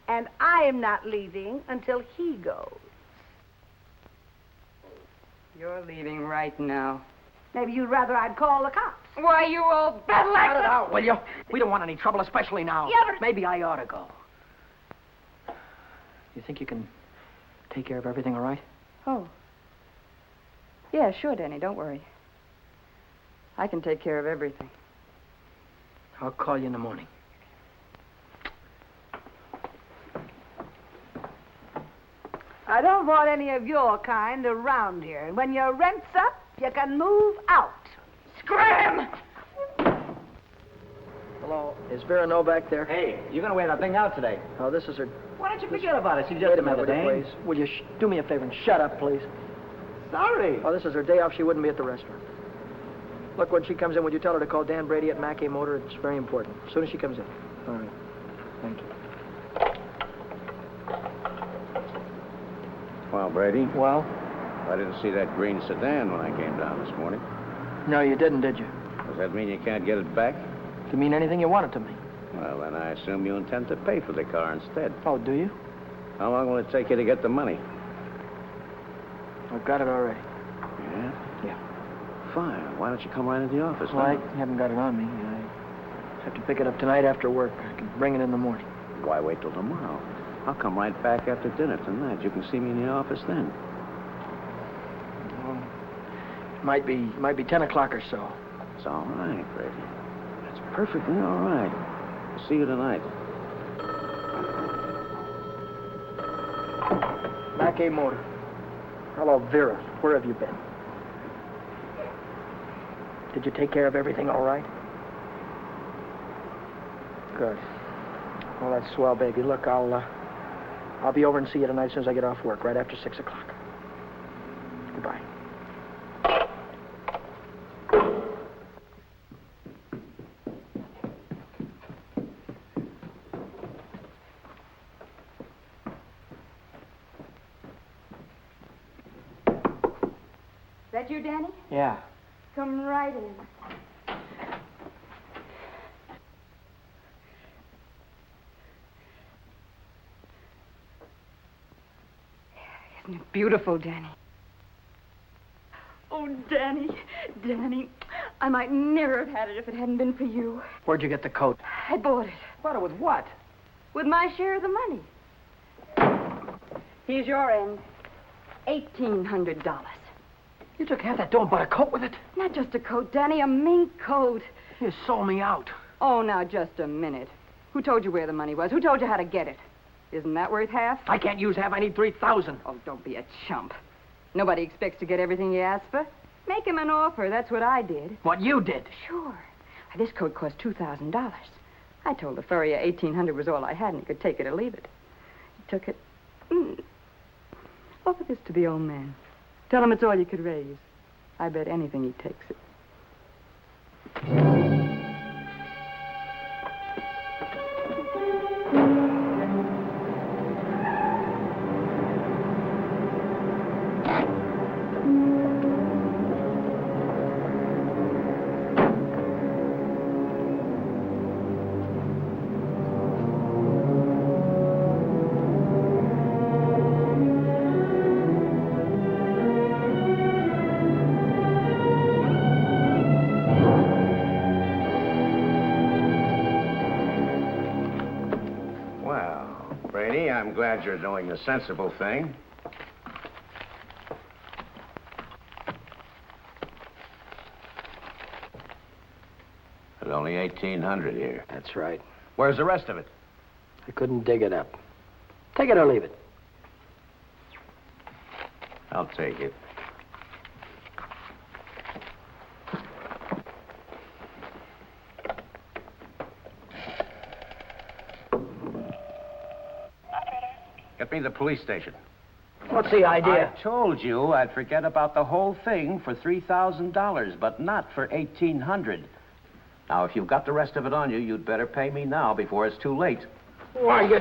And I am not leaving until he goes. You're leaving right now. Maybe you'd rather I'd call the cops. Why, you old battle Cut it axe! out, will you? We don't want any trouble, especially now. Yeah, but- Maybe I ought to go. You think you can take care of everything all right? Oh. Yeah, sure, Danny. Don't worry. I can take care of everything. I'll call you in the morning. I don't want any of your kind around here. And when your rent's up, you can move out. Scram! Hello, is Vera Novak there? Hey, you're going to wear that thing out today. Oh, this is her... Why don't you forget about it? She just Wait a minute, another will you, dame. please? Will you do me a favor and shut up, please? Sorry. Oh, this is her day off. She wouldn't be at the restaurant. Look, when she comes in, would you tell her to call Dan Brady at Mackay Motor? It's very important. As soon as she comes in. All right. Thank you. Well, Brady, Well? I didn't see that green sedan when I came down this morning. No, you didn't, did you? Does that mean you can't get it back? Does it mean anything you want it to mean? Well, then I assume you intend to pay for the car instead. Oh, do you? How long will it take you to get the money? I've got it already. Yeah? Yeah. Fine. Why don't you come right into the office? Well, I now? haven't got it on me. I have to pick it up tonight after work. I can bring it in the morning. Why wait till tomorrow? I'll come right back after dinner tonight. You can see me in the office then. Well, might be 10 o'clock or so. It's all right, Brady. It's perfectly all right. I'll see you tonight. Mackay Motor. Hello, Vera. Where have you been? Did you take care of everything all right? Good. Well, that's swell, baby. Look, I'll be over and see you tonight as soon as I get off work, right after 6 o'clock. Goodbye. That you, Danny? Yeah. Come right in. Isn't it beautiful, Danny? Oh, Danny, Danny, I might never have had it if it hadn't been for you. Where'd you get the coat? I bought it Bought it with what? with my share of the money. Here's your end. $1,800. You took half that dough and bought a coat with it? Not just a coat, Danny, a mink coat. You sold me out. Oh, now, just a minute. Who told you where the money was? Who told you how to get it? Isn't that worth half? I can't use half. I need 3,000. Oh, don't be a chump. Nobody expects to get everything you ask for. Make him an offer. That's what I did. What you did. Sure. This coat cost $2,000. I told the furrier $1,800 was all I had, and he could take it or leave it. took it. Offer this to the old man. Tell him it's all you could raise. I bet anything he takes it. I'm glad you're doing the sensible thing. There's only 1,800 here. That's right. Where's the rest of it? I couldn't dig it up. Take it or leave it. I'll take it. Get me to the police station. What's the idea? I told you I'd forget about the whole thing for $3,000, but not for $1,800. Now, if you've got the rest of it on you, you'd better pay me now before it's too late. Why, you...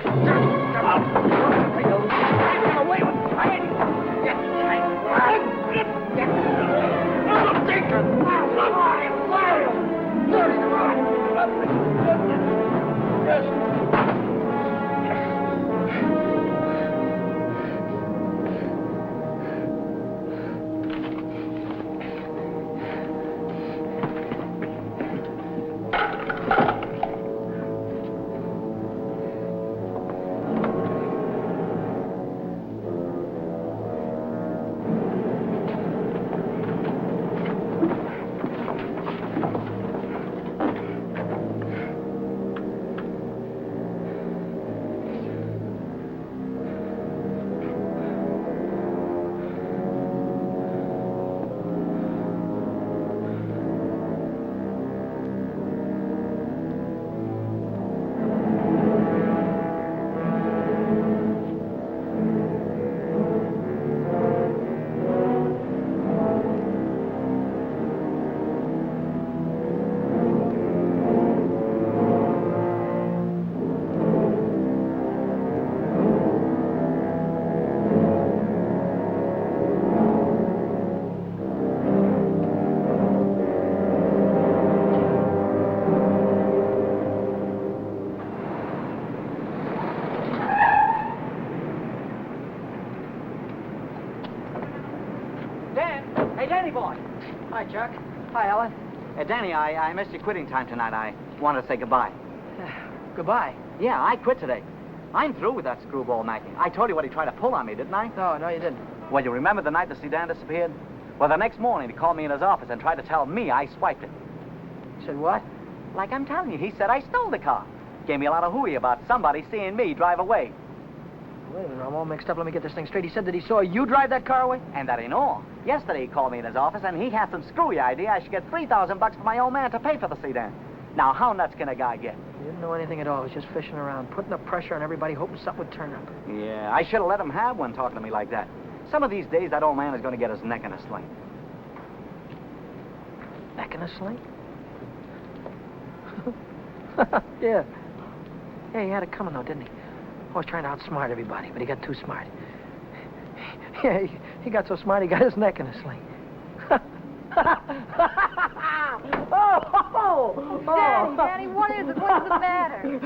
Hi, Chuck. Hi, Ellen. Danny, I missed your quitting time tonight. I wanted to say goodbye. Goodbye. Yeah, I quit today. I'm through with that screwball Mackie. I told you what he tried to pull on me, didn't I? No, you didn't. Well, you remember the night the sedan disappeared? Well, the next morning, he called me in his office and tried to tell me I swiped it. Said what? Like I'm telling you, he said I stole the car. Gave me a lot of hooey about somebody seeing me drive away. Wait a minute, I'm all mixed up. Let me get this thing straight. He said that he saw you drive that car away? And that ain't all. Yesterday, he called me in his office, and he had some screwy idea I should get $3,000 for my old man to pay for the sedan. Now, how nuts can a guy get? He didn't know anything at all. He was just fishing around, putting the pressure on everybody, hoping something would turn up. Yeah, I should have let him have one talking to me like that. Some of these days, that old man is going to get his neck in a sling. Neck in a sling? Yeah. Yeah, he had it coming, though, didn't he? Always trying to outsmart everybody, but he got too smart. Yeah, he got so smart, he got his neck in a sling. Daddy, what is it? What is the matter?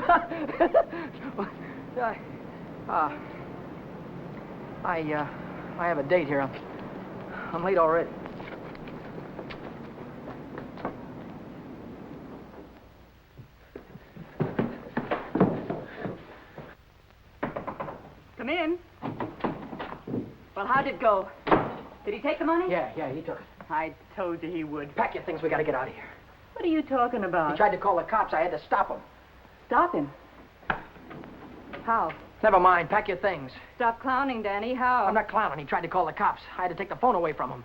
I have a date here. I'm late already. Come in. Well, how'd it go? Did he take the money? Yeah, he took it. I told you he would. Pack your things, we gotta get out of here. What are you talking about? He tried to call the cops. I had to stop him. Stop him. How? Never mind, pack your things. Stop clowning, Danny. How? I'm not clowning. He tried to call the cops. I had to take the phone away from him.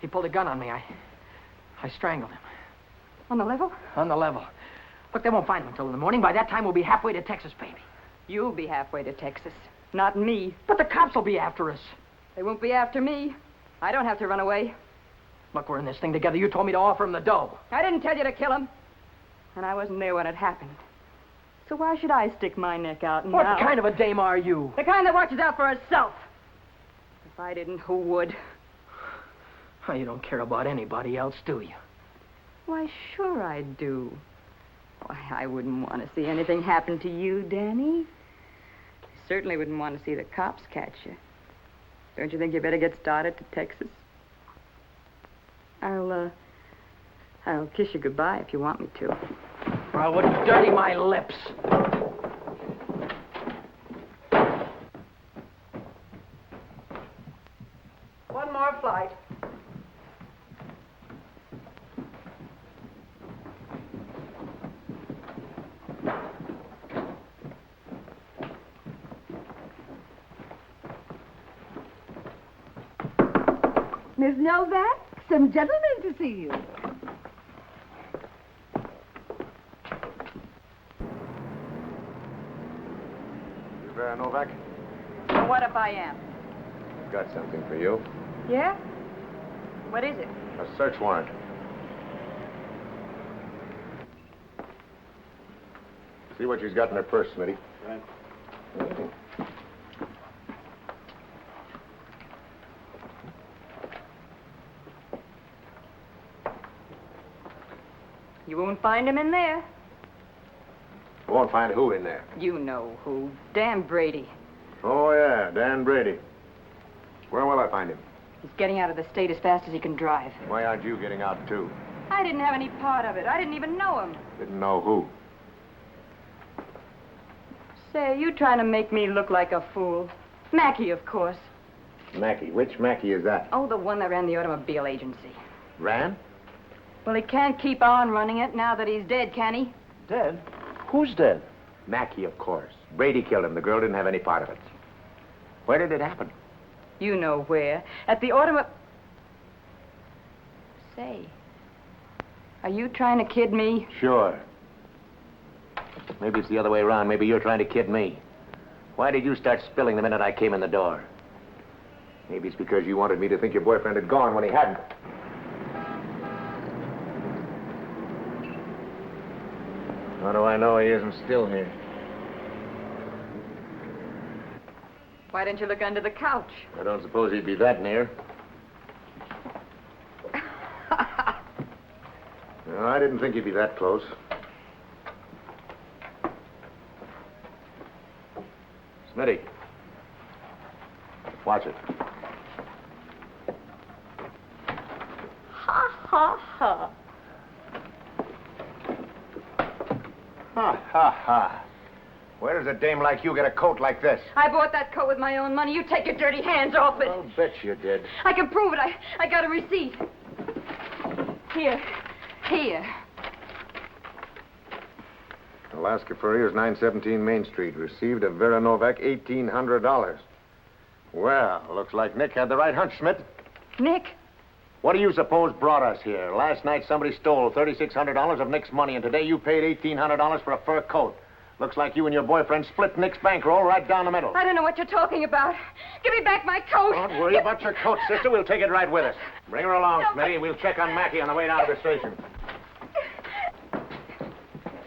He pulled a gun on me. I strangled him. On the level? On the level. Look, they won't find him until in the morning. By that time, we'll be halfway to Texas, baby. You'll be halfway to Texas. Not me. But the cops will be after us. They won't be after me. I don't have to run away. Look, we're in this thing together. You told me to offer him the dough. I didn't tell you to kill him. And I wasn't there when it happened. So why should I stick my neck out now? What kind of a dame are you? The kind that watches out for herself. If I didn't, who would? Oh, you don't care about anybody else, do you? Why, sure I do. Why, I wouldn't want to see anything happen to you, Danny. I certainly wouldn't want to see the cops catch you. Don't you think you better get started to Texas? I'll kiss you goodbye if you want me to. I wouldn't dirty my lips. One more flight. Miss Novak, some gentlemen to see you. Novak? Well, what if I am? Got something for you. Yeah? What is it? A search warrant. See what she's got in her purse, Smitty. Right. You won't find him in there. Won't find who in there? You know who. Dan Brady. Oh, yeah, Dan Brady. Where will I find him? He's getting out of the state as fast as he can drive. Why aren't you getting out, too? I didn't have any part of it. I didn't even know him. Didn't know who. Say, you trying to make me look like a fool. Mackey, of course. Mackey. Which Mackey is that? Oh, the one that ran the automobile agency. Ran? Well, he can't keep on running it now that he's dead, can he? Dead? Who's dead? Mackey, of course. Brady killed him. The girl didn't have any part of it. Where did it happen? You know where. At the automobile... Say, are you trying to kid me? Sure. Maybe it's the other way around. Maybe you're trying to kid me. Why did you start spilling the minute I came in the door? Maybe it's because you wanted me to think your boyfriend had gone when he hadn't. How do I know he isn't still here? Why didn't you look under the couch? I don't suppose he'd be that near. No, I didn't think he'd be that close. Smitty. Watch it. Ha, ha, ha. Ha, ha, ha. Where does a dame like you get a coat like this? I bought that coat with my own money. You take your dirty hands off it. I'll bet you did. I can prove it. I got a receipt. Here. Here. Alaska Furriers, 917 Main Street. Received of Vera Novak $1,800. Well, looks like Nick had the right hunch, Smith. Nick? What do you suppose brought us here? Last night somebody stole $3,600 of Nick's money, and today you paid $1,800 for a fur coat. Looks like you and your boyfriend split Nick's bankroll right down the middle. I don't know what you're talking about. Give me back my coat. Don't worry about your coat, sister. We'll take it right with us. Bring her along, Smitty, and we'll check on Mackey on the way down to the station.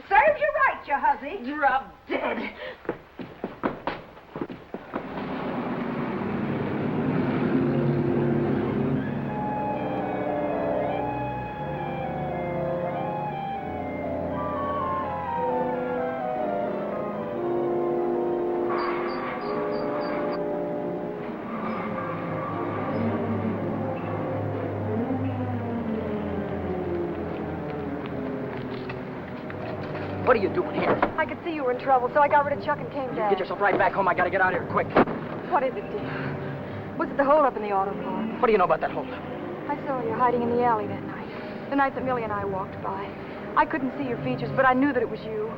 Serves you right, you hussy. Drop dead. What are you doing here? I could see you were in trouble, so I got rid of Chuck and came down. Get yourself right back home. I gotta get out of here quick. What is it, dear? Was it the holdup in the auto park? What do you know about that holdup? I saw you hiding in the alley that night. The night that Millie and I walked by. I couldn't see your features, but I knew that it was you.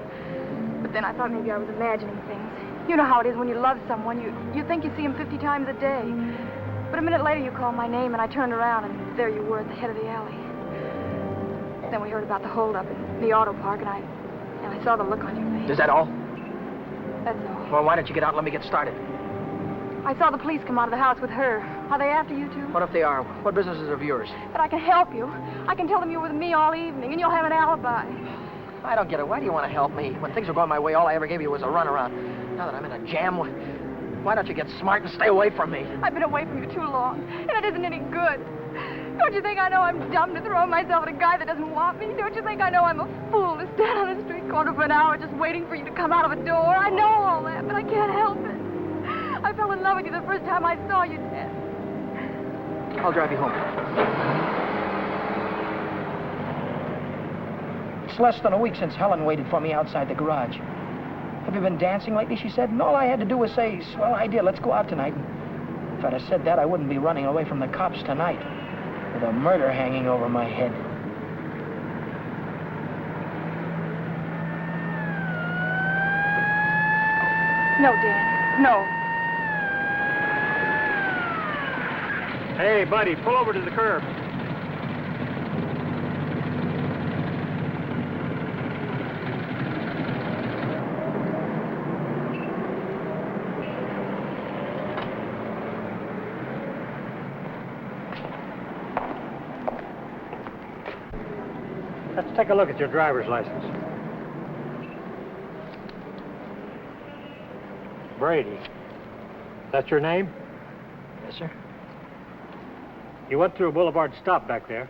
But then I thought maybe I was imagining things. You know how it is when you love someone. You think you see him 50 times a day. But a minute later you called my name and I turned around and there you were at the head of the alley. Then we heard about the holdup in the auto park and I saw the look on your face. Is that all? That's all. Well, why don't you get out and let me get started? I saw the police come out of the house with her. Are they after you, too? What if they are? What business is of yours? But I can help you. I can tell them you're with me all evening, and you'll have an alibi. I don't get it. Why do you want to help me? When things were going my way, all I ever gave you was a runaround. Now that I'm in a jam, why don't you get smart and stay away from me? I've been away from you too long, and it isn't any good. Don't you think I know I'm dumb to throw myself at a guy that doesn't want me? Don't you think I know I'm a fool to stand on a street corner for an hour just waiting for you to come out of a door? I know all that, but I can't help it. I fell in love with you the first time I saw you, Ted. I'll drive you home. It's less than a week since Helen waited for me outside the garage. Have you been dancing lately, she said, and all I had to do was say, swell idea, let's go out tonight. And if I'd have said that, I wouldn't be running away from the cops tonight, with a murder hanging over my head. No, Dan, no. Hey, buddy, pull over to the curb. Let's take a look at your driver's license. Brady. That's your name? Yes, sir. You went through a boulevard stop back there.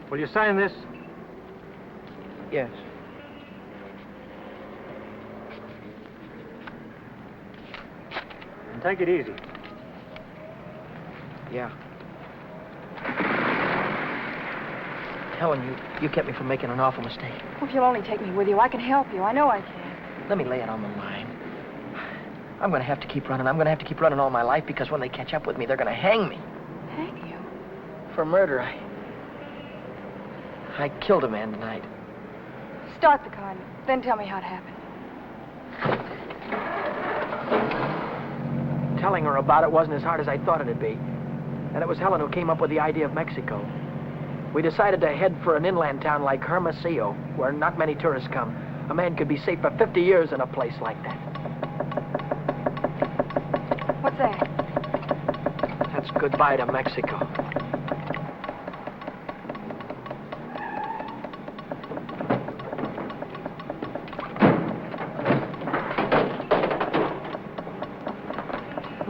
Will you sign this? Yes. And take it easy. Yeah. Helen, you kept me from making an awful mistake. Well, if you'll only take me with you, I can help you. I know I can. Let me lay it on the line. I'm going to have to keep running. I'm going to have to keep running all my life because when they catch up with me, they're going to hang me. Hang you? For murder. I killed a man tonight. Start the car, then tell me how it happened. Telling her about it wasn't as hard as I thought it'd be. And it was Helen who came up with the idea of Mexico. We decided to head for an inland town like Hermosillo, where not many tourists come. A man could be safe for 50 years in a place like that. What's that? That's goodbye to Mexico.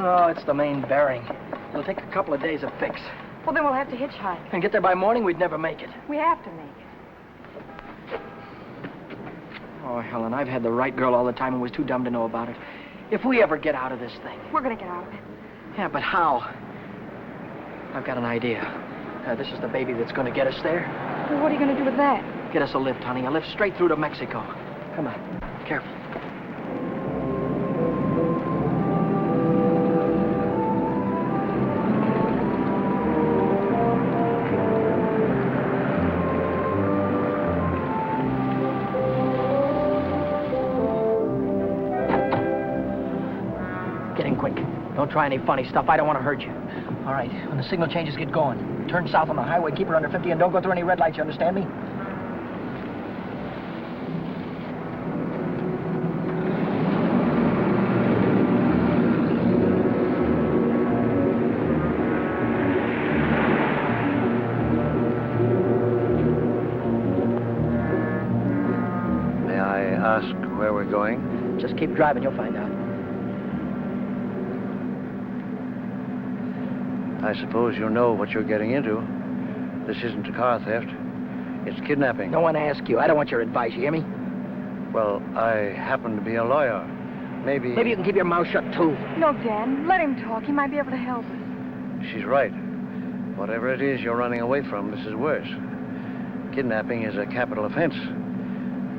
Oh, it's the main bearing. It'll take a couple of days to fix. Well, then we'll have to hitchhike. And get there by morning, we'd never make it. We have to make it. Oh, Helen, I've had the right girl all the time and was too dumb to know about it. If we ever get out of this thing... We're going to get out of it. Yeah, but how? I've got an idea. This is the baby that's going to get us there. Well, what are you going to do with that? Get us a lift, honey. A lift straight through to Mexico. Come on. Careful. Don't try any funny stuff. I don't want to hurt you. All right, when the signal changes, get going. Turn south on the highway, keep her under 50, and don't go through any red lights, you understand me? May I ask where we're going? Just keep driving, you'll find out. I suppose you know what you're getting into. This isn't a car theft. It's kidnapping. No one asked you. I don't want your advice, you hear me? Well, I happen to be a lawyer. Maybe you can keep your mouth shut, too. No, Dan. Let him talk. He might be able to help us. She's right. Whatever it is you're running away from, this is worse. Kidnapping is a capital offense.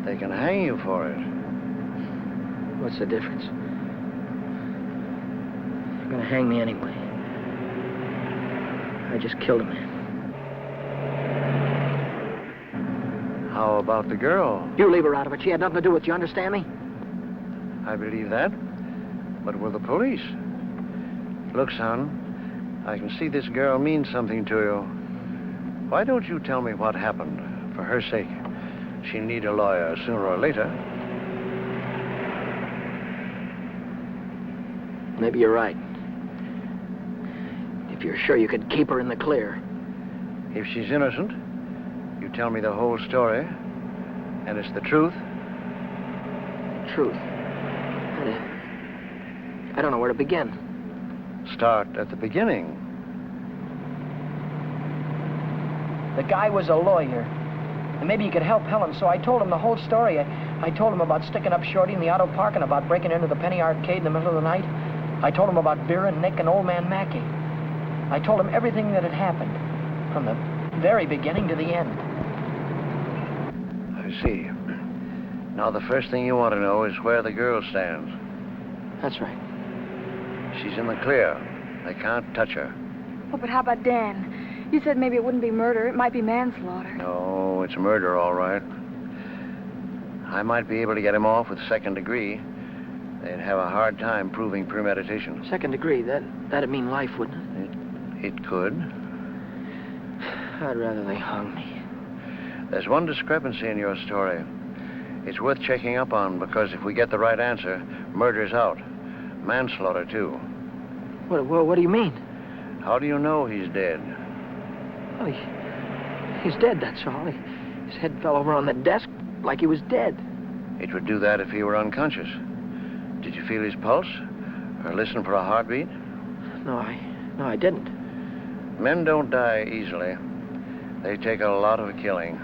They can hang you for it. What's the difference? They're gonna hang me anyway. I just killed a man. How about the girl? You leave her out of it. She had nothing to do with it. You understand me? I believe that. But with the police? Look, son, I can see this girl means something to you. Why don't you tell me what happened? For her sake. She'll need a lawyer sooner or later. Maybe you're right. If you're sure you could keep her in the clear. If she's innocent, you tell me the whole story, and it's the truth. Truth. I don't know where to begin. Start at the beginning. The guy was a lawyer, and maybe he could help Helen, so I told him the whole story. I told him about sticking up Shorty in the auto park and about breaking into the Penny Arcade in the middle of the night. I told him about Vera, Nick, and old man Mackey. I told him everything that had happened, from the very beginning to the end. I see. Now, the first thing you want to know is where the girl stands. That's right. She's in the clear. They can't touch her. Oh, but how about Dan? You said maybe it wouldn't be murder. It might be manslaughter. No, it's murder, all right. I might be able to get him off with second degree. They'd have a hard time proving premeditation. Second degree, that'd mean life, wouldn't it? It could. I'd rather they hung me. There's one discrepancy in your story. It's worth checking up on, because if we get the right answer, murder's out. Manslaughter, too. What do you mean? How do you know he's dead? Well, he's dead, that's all. His head fell over on the desk like he was dead. It would do that if he were unconscious. Did you feel his pulse? Or listen for a heartbeat? No, I didn't. Men don't die easily. They take a lot of killing.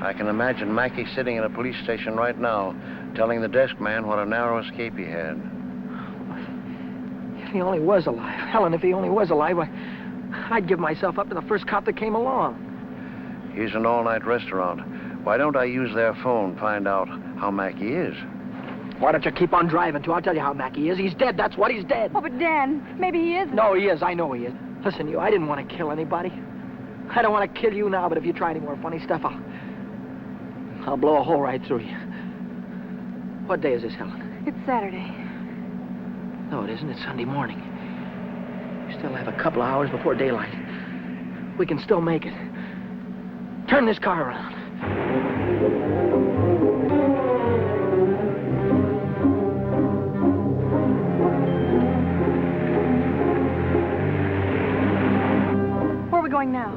I can imagine Mackey sitting in a police station right now, telling the desk man what a narrow escape he had. If he only was alive. Helen, if he only was alive, I'd give myself up to the first cop that came along. Here's an all-night restaurant. Why don't I use their phone, find out how Mackey is? Why don't you keep on driving, too? I'll tell you how Mackey is. He's dead, that's what, he's dead. Oh, but Dan, maybe he isn't. No, he is. I know he is. Listen, I didn't want to kill anybody. I don't want to kill you now, but if you try any more funny stuff, I'll blow a hole right through you. What day is this, Helen? It's Saturday. No, it isn't. It's Sunday morning. We still have a couple of hours before daylight. We can still make it. Turn this car around. Where are we going now?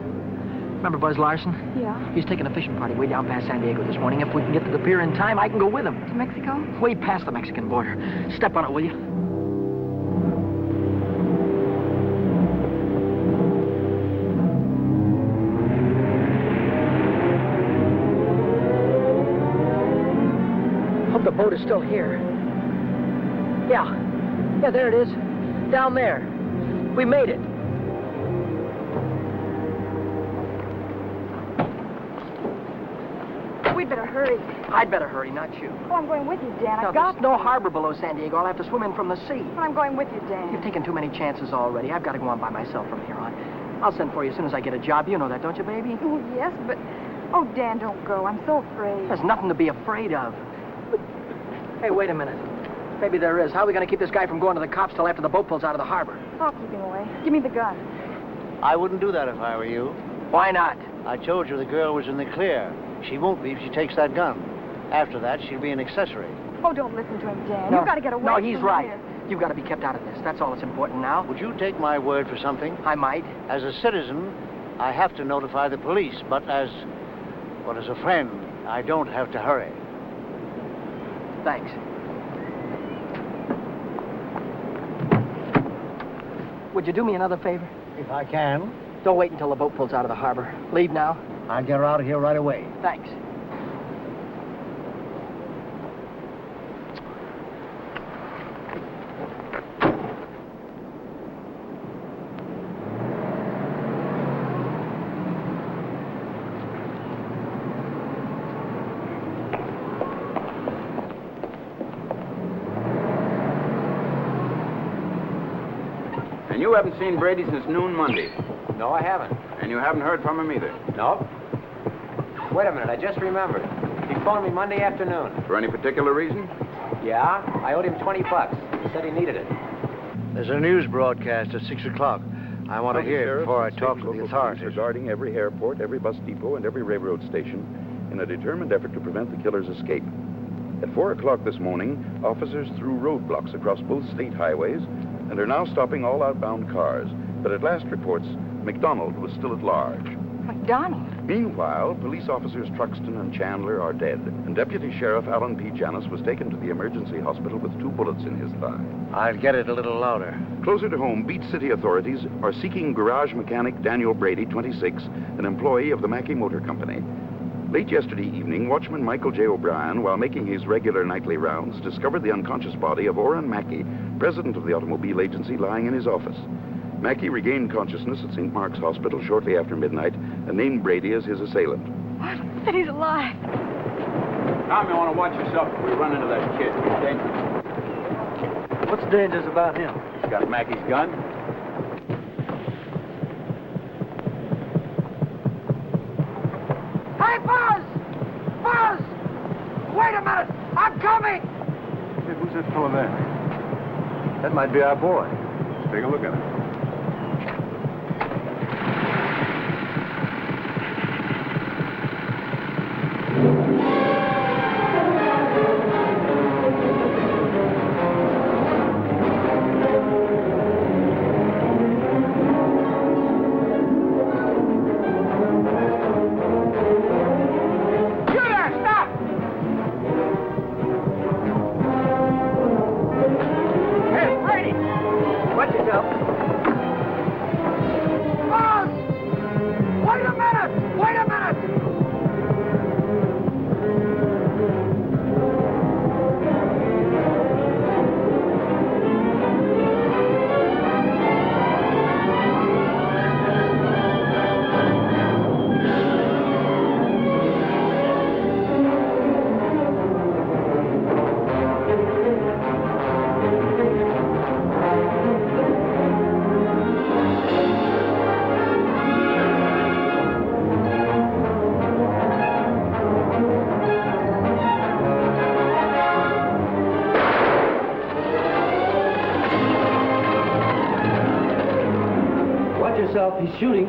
Remember Buzz Larson? Yeah. He's taking a fishing party way down past San Diego this morning. If we can get to the pier in time, I can go with him. To Mexico? Way past the Mexican border. Step on it, will you? Hope the boat is still here. Yeah, there it is. Down there. We made it. We'd better hurry. I'd better hurry, not you. Oh, I'm going with you, Dan. Now, I've got there's no harbor below San Diego. I'll have to swim in from the sea. Well, I'm going with you, Dan. You've taken too many chances already. I've got to go on by myself from here on. I'll send for you as soon as I get a job. You know that, don't you, baby? Oh, yes, but... Oh, Dan, don't go. I'm so afraid. There's nothing to be afraid of. Hey, wait a minute. Maybe there is. How are we going to keep this guy from going to the cops till after the boat pulls out of the harbor? I'll keep him away. Give me the gun. I wouldn't do that if I were you. Why not? I told you the girl was in the clear. She won't be if she takes that gun. After that, she'll be an accessory. Oh, don't listen to him, Dan. No. You've got to get away No, from he's right. here. You've got to be kept out of this. That's all that's important now. Would you take my word for something? I might. As a citizen, I have to notify the police, but as a friend, I don't have to hurry. Thanks. Would you do me another favor? If I can. Don't wait until the boat pulls out of the harbor. Leave now. I'll get her out of here right away. Thanks. And you haven't seen Brady since noon Monday. No, I haven't. And you haven't heard from him either. No. Wait a minute, I just remembered. He phoned me Monday afternoon. For any particular reason? Yeah, I owed him $20. He said he needed it. There's a news broadcast at 6 o'clock. I want to hear it before I talk to the authorities. Regarding every airport, every bus depot, and every railroad station in a determined effort to prevent the killer's escape. At 4 o'clock this morning, officers threw roadblocks across both state highways and are now stopping all outbound cars. But at last reports, McDonald was still at large. McDonald? Meanwhile, police officers Truxton and Chandler are dead, and Deputy Sheriff Alan P. Janis was taken to the emergency hospital with 2 bullets in his thigh. I'll get it a little louder. Closer to home, Beach City authorities are seeking garage mechanic Daniel Brady, 26, an employee of the Mackey Motor Company. Late yesterday evening, watchman Michael J. O'Brien, while making his regular nightly rounds, discovered the unconscious body of Orrin Mackey, president of the automobile agency, lying in his office. Mackey regained consciousness at St. Mark's Hospital shortly after midnight and named Brady as his assailant. What? That he's alive. Tom, you want to watch yourself if we run into that kid. He's dangerous. What's dangerous about him? He's got Mackey's gun. Hey, Buzz! Buzz! Wait a minute! I'm coming! Hey, who's that fellow there? That might be our boy. Let's take a look at him. He's shooting.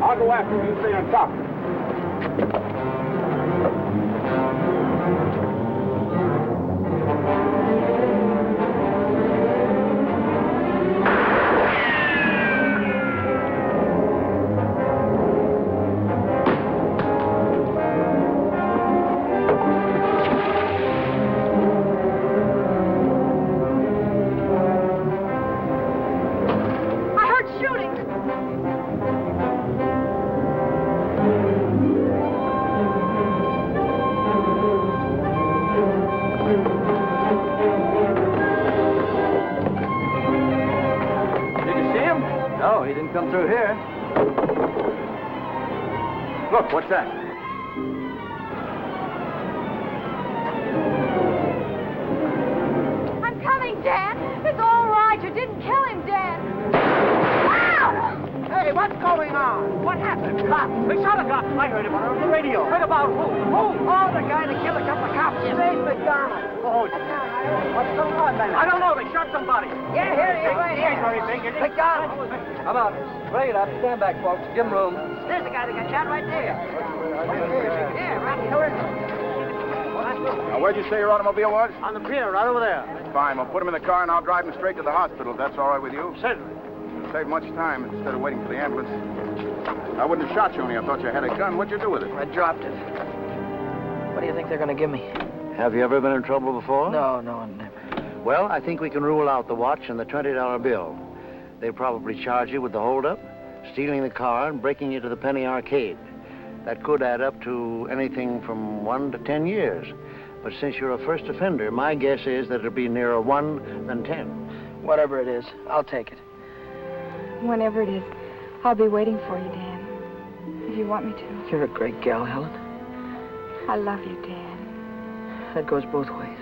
I'll go after him. You stay on top. Come through here. Look, what's that? I'm coming, Dan. It's all right. You didn't kill him, Dan. Ow! Hey, what's going on? What happened? Cops. We shot a cop. I heard about it on the radio. Heard about who? Who? Oh, the guy that killed a couple of cops. His name's McDonald. Oh, what's going on, man? I don't know. They shot somebody. Yeah, here he is, right here. McDonald. Come on. Bring it up. Stand back, folks. Give him room. There's the guy that got shot right there. Yeah, right here. Now, where'd you say your automobile was? On the pier, right over there. Fine. We'll put him in the car and I'll drive him straight to the hospital if that's all right with you. Certainly. It'll save much time instead of waiting for the ambulance. I wouldn't have shot you only I thought you had a gun. What'd you do with it? I dropped it. What do you think they're going to give me? Have you ever been in trouble before? No, never. Well, I think we can rule out the watch and the $20 bill. They probably charge you with the holdup, stealing the car, and breaking you to the penny arcade. That could add up to anything from 1 to 10 years. But since you're a first offender, my guess is that it'll be nearer 1 than 10. Whatever it is, I'll take it. Whenever it is, I'll be waiting for you, Dan. If you want me to. You're a great gal, Helen. I love you, Dan. That goes both ways.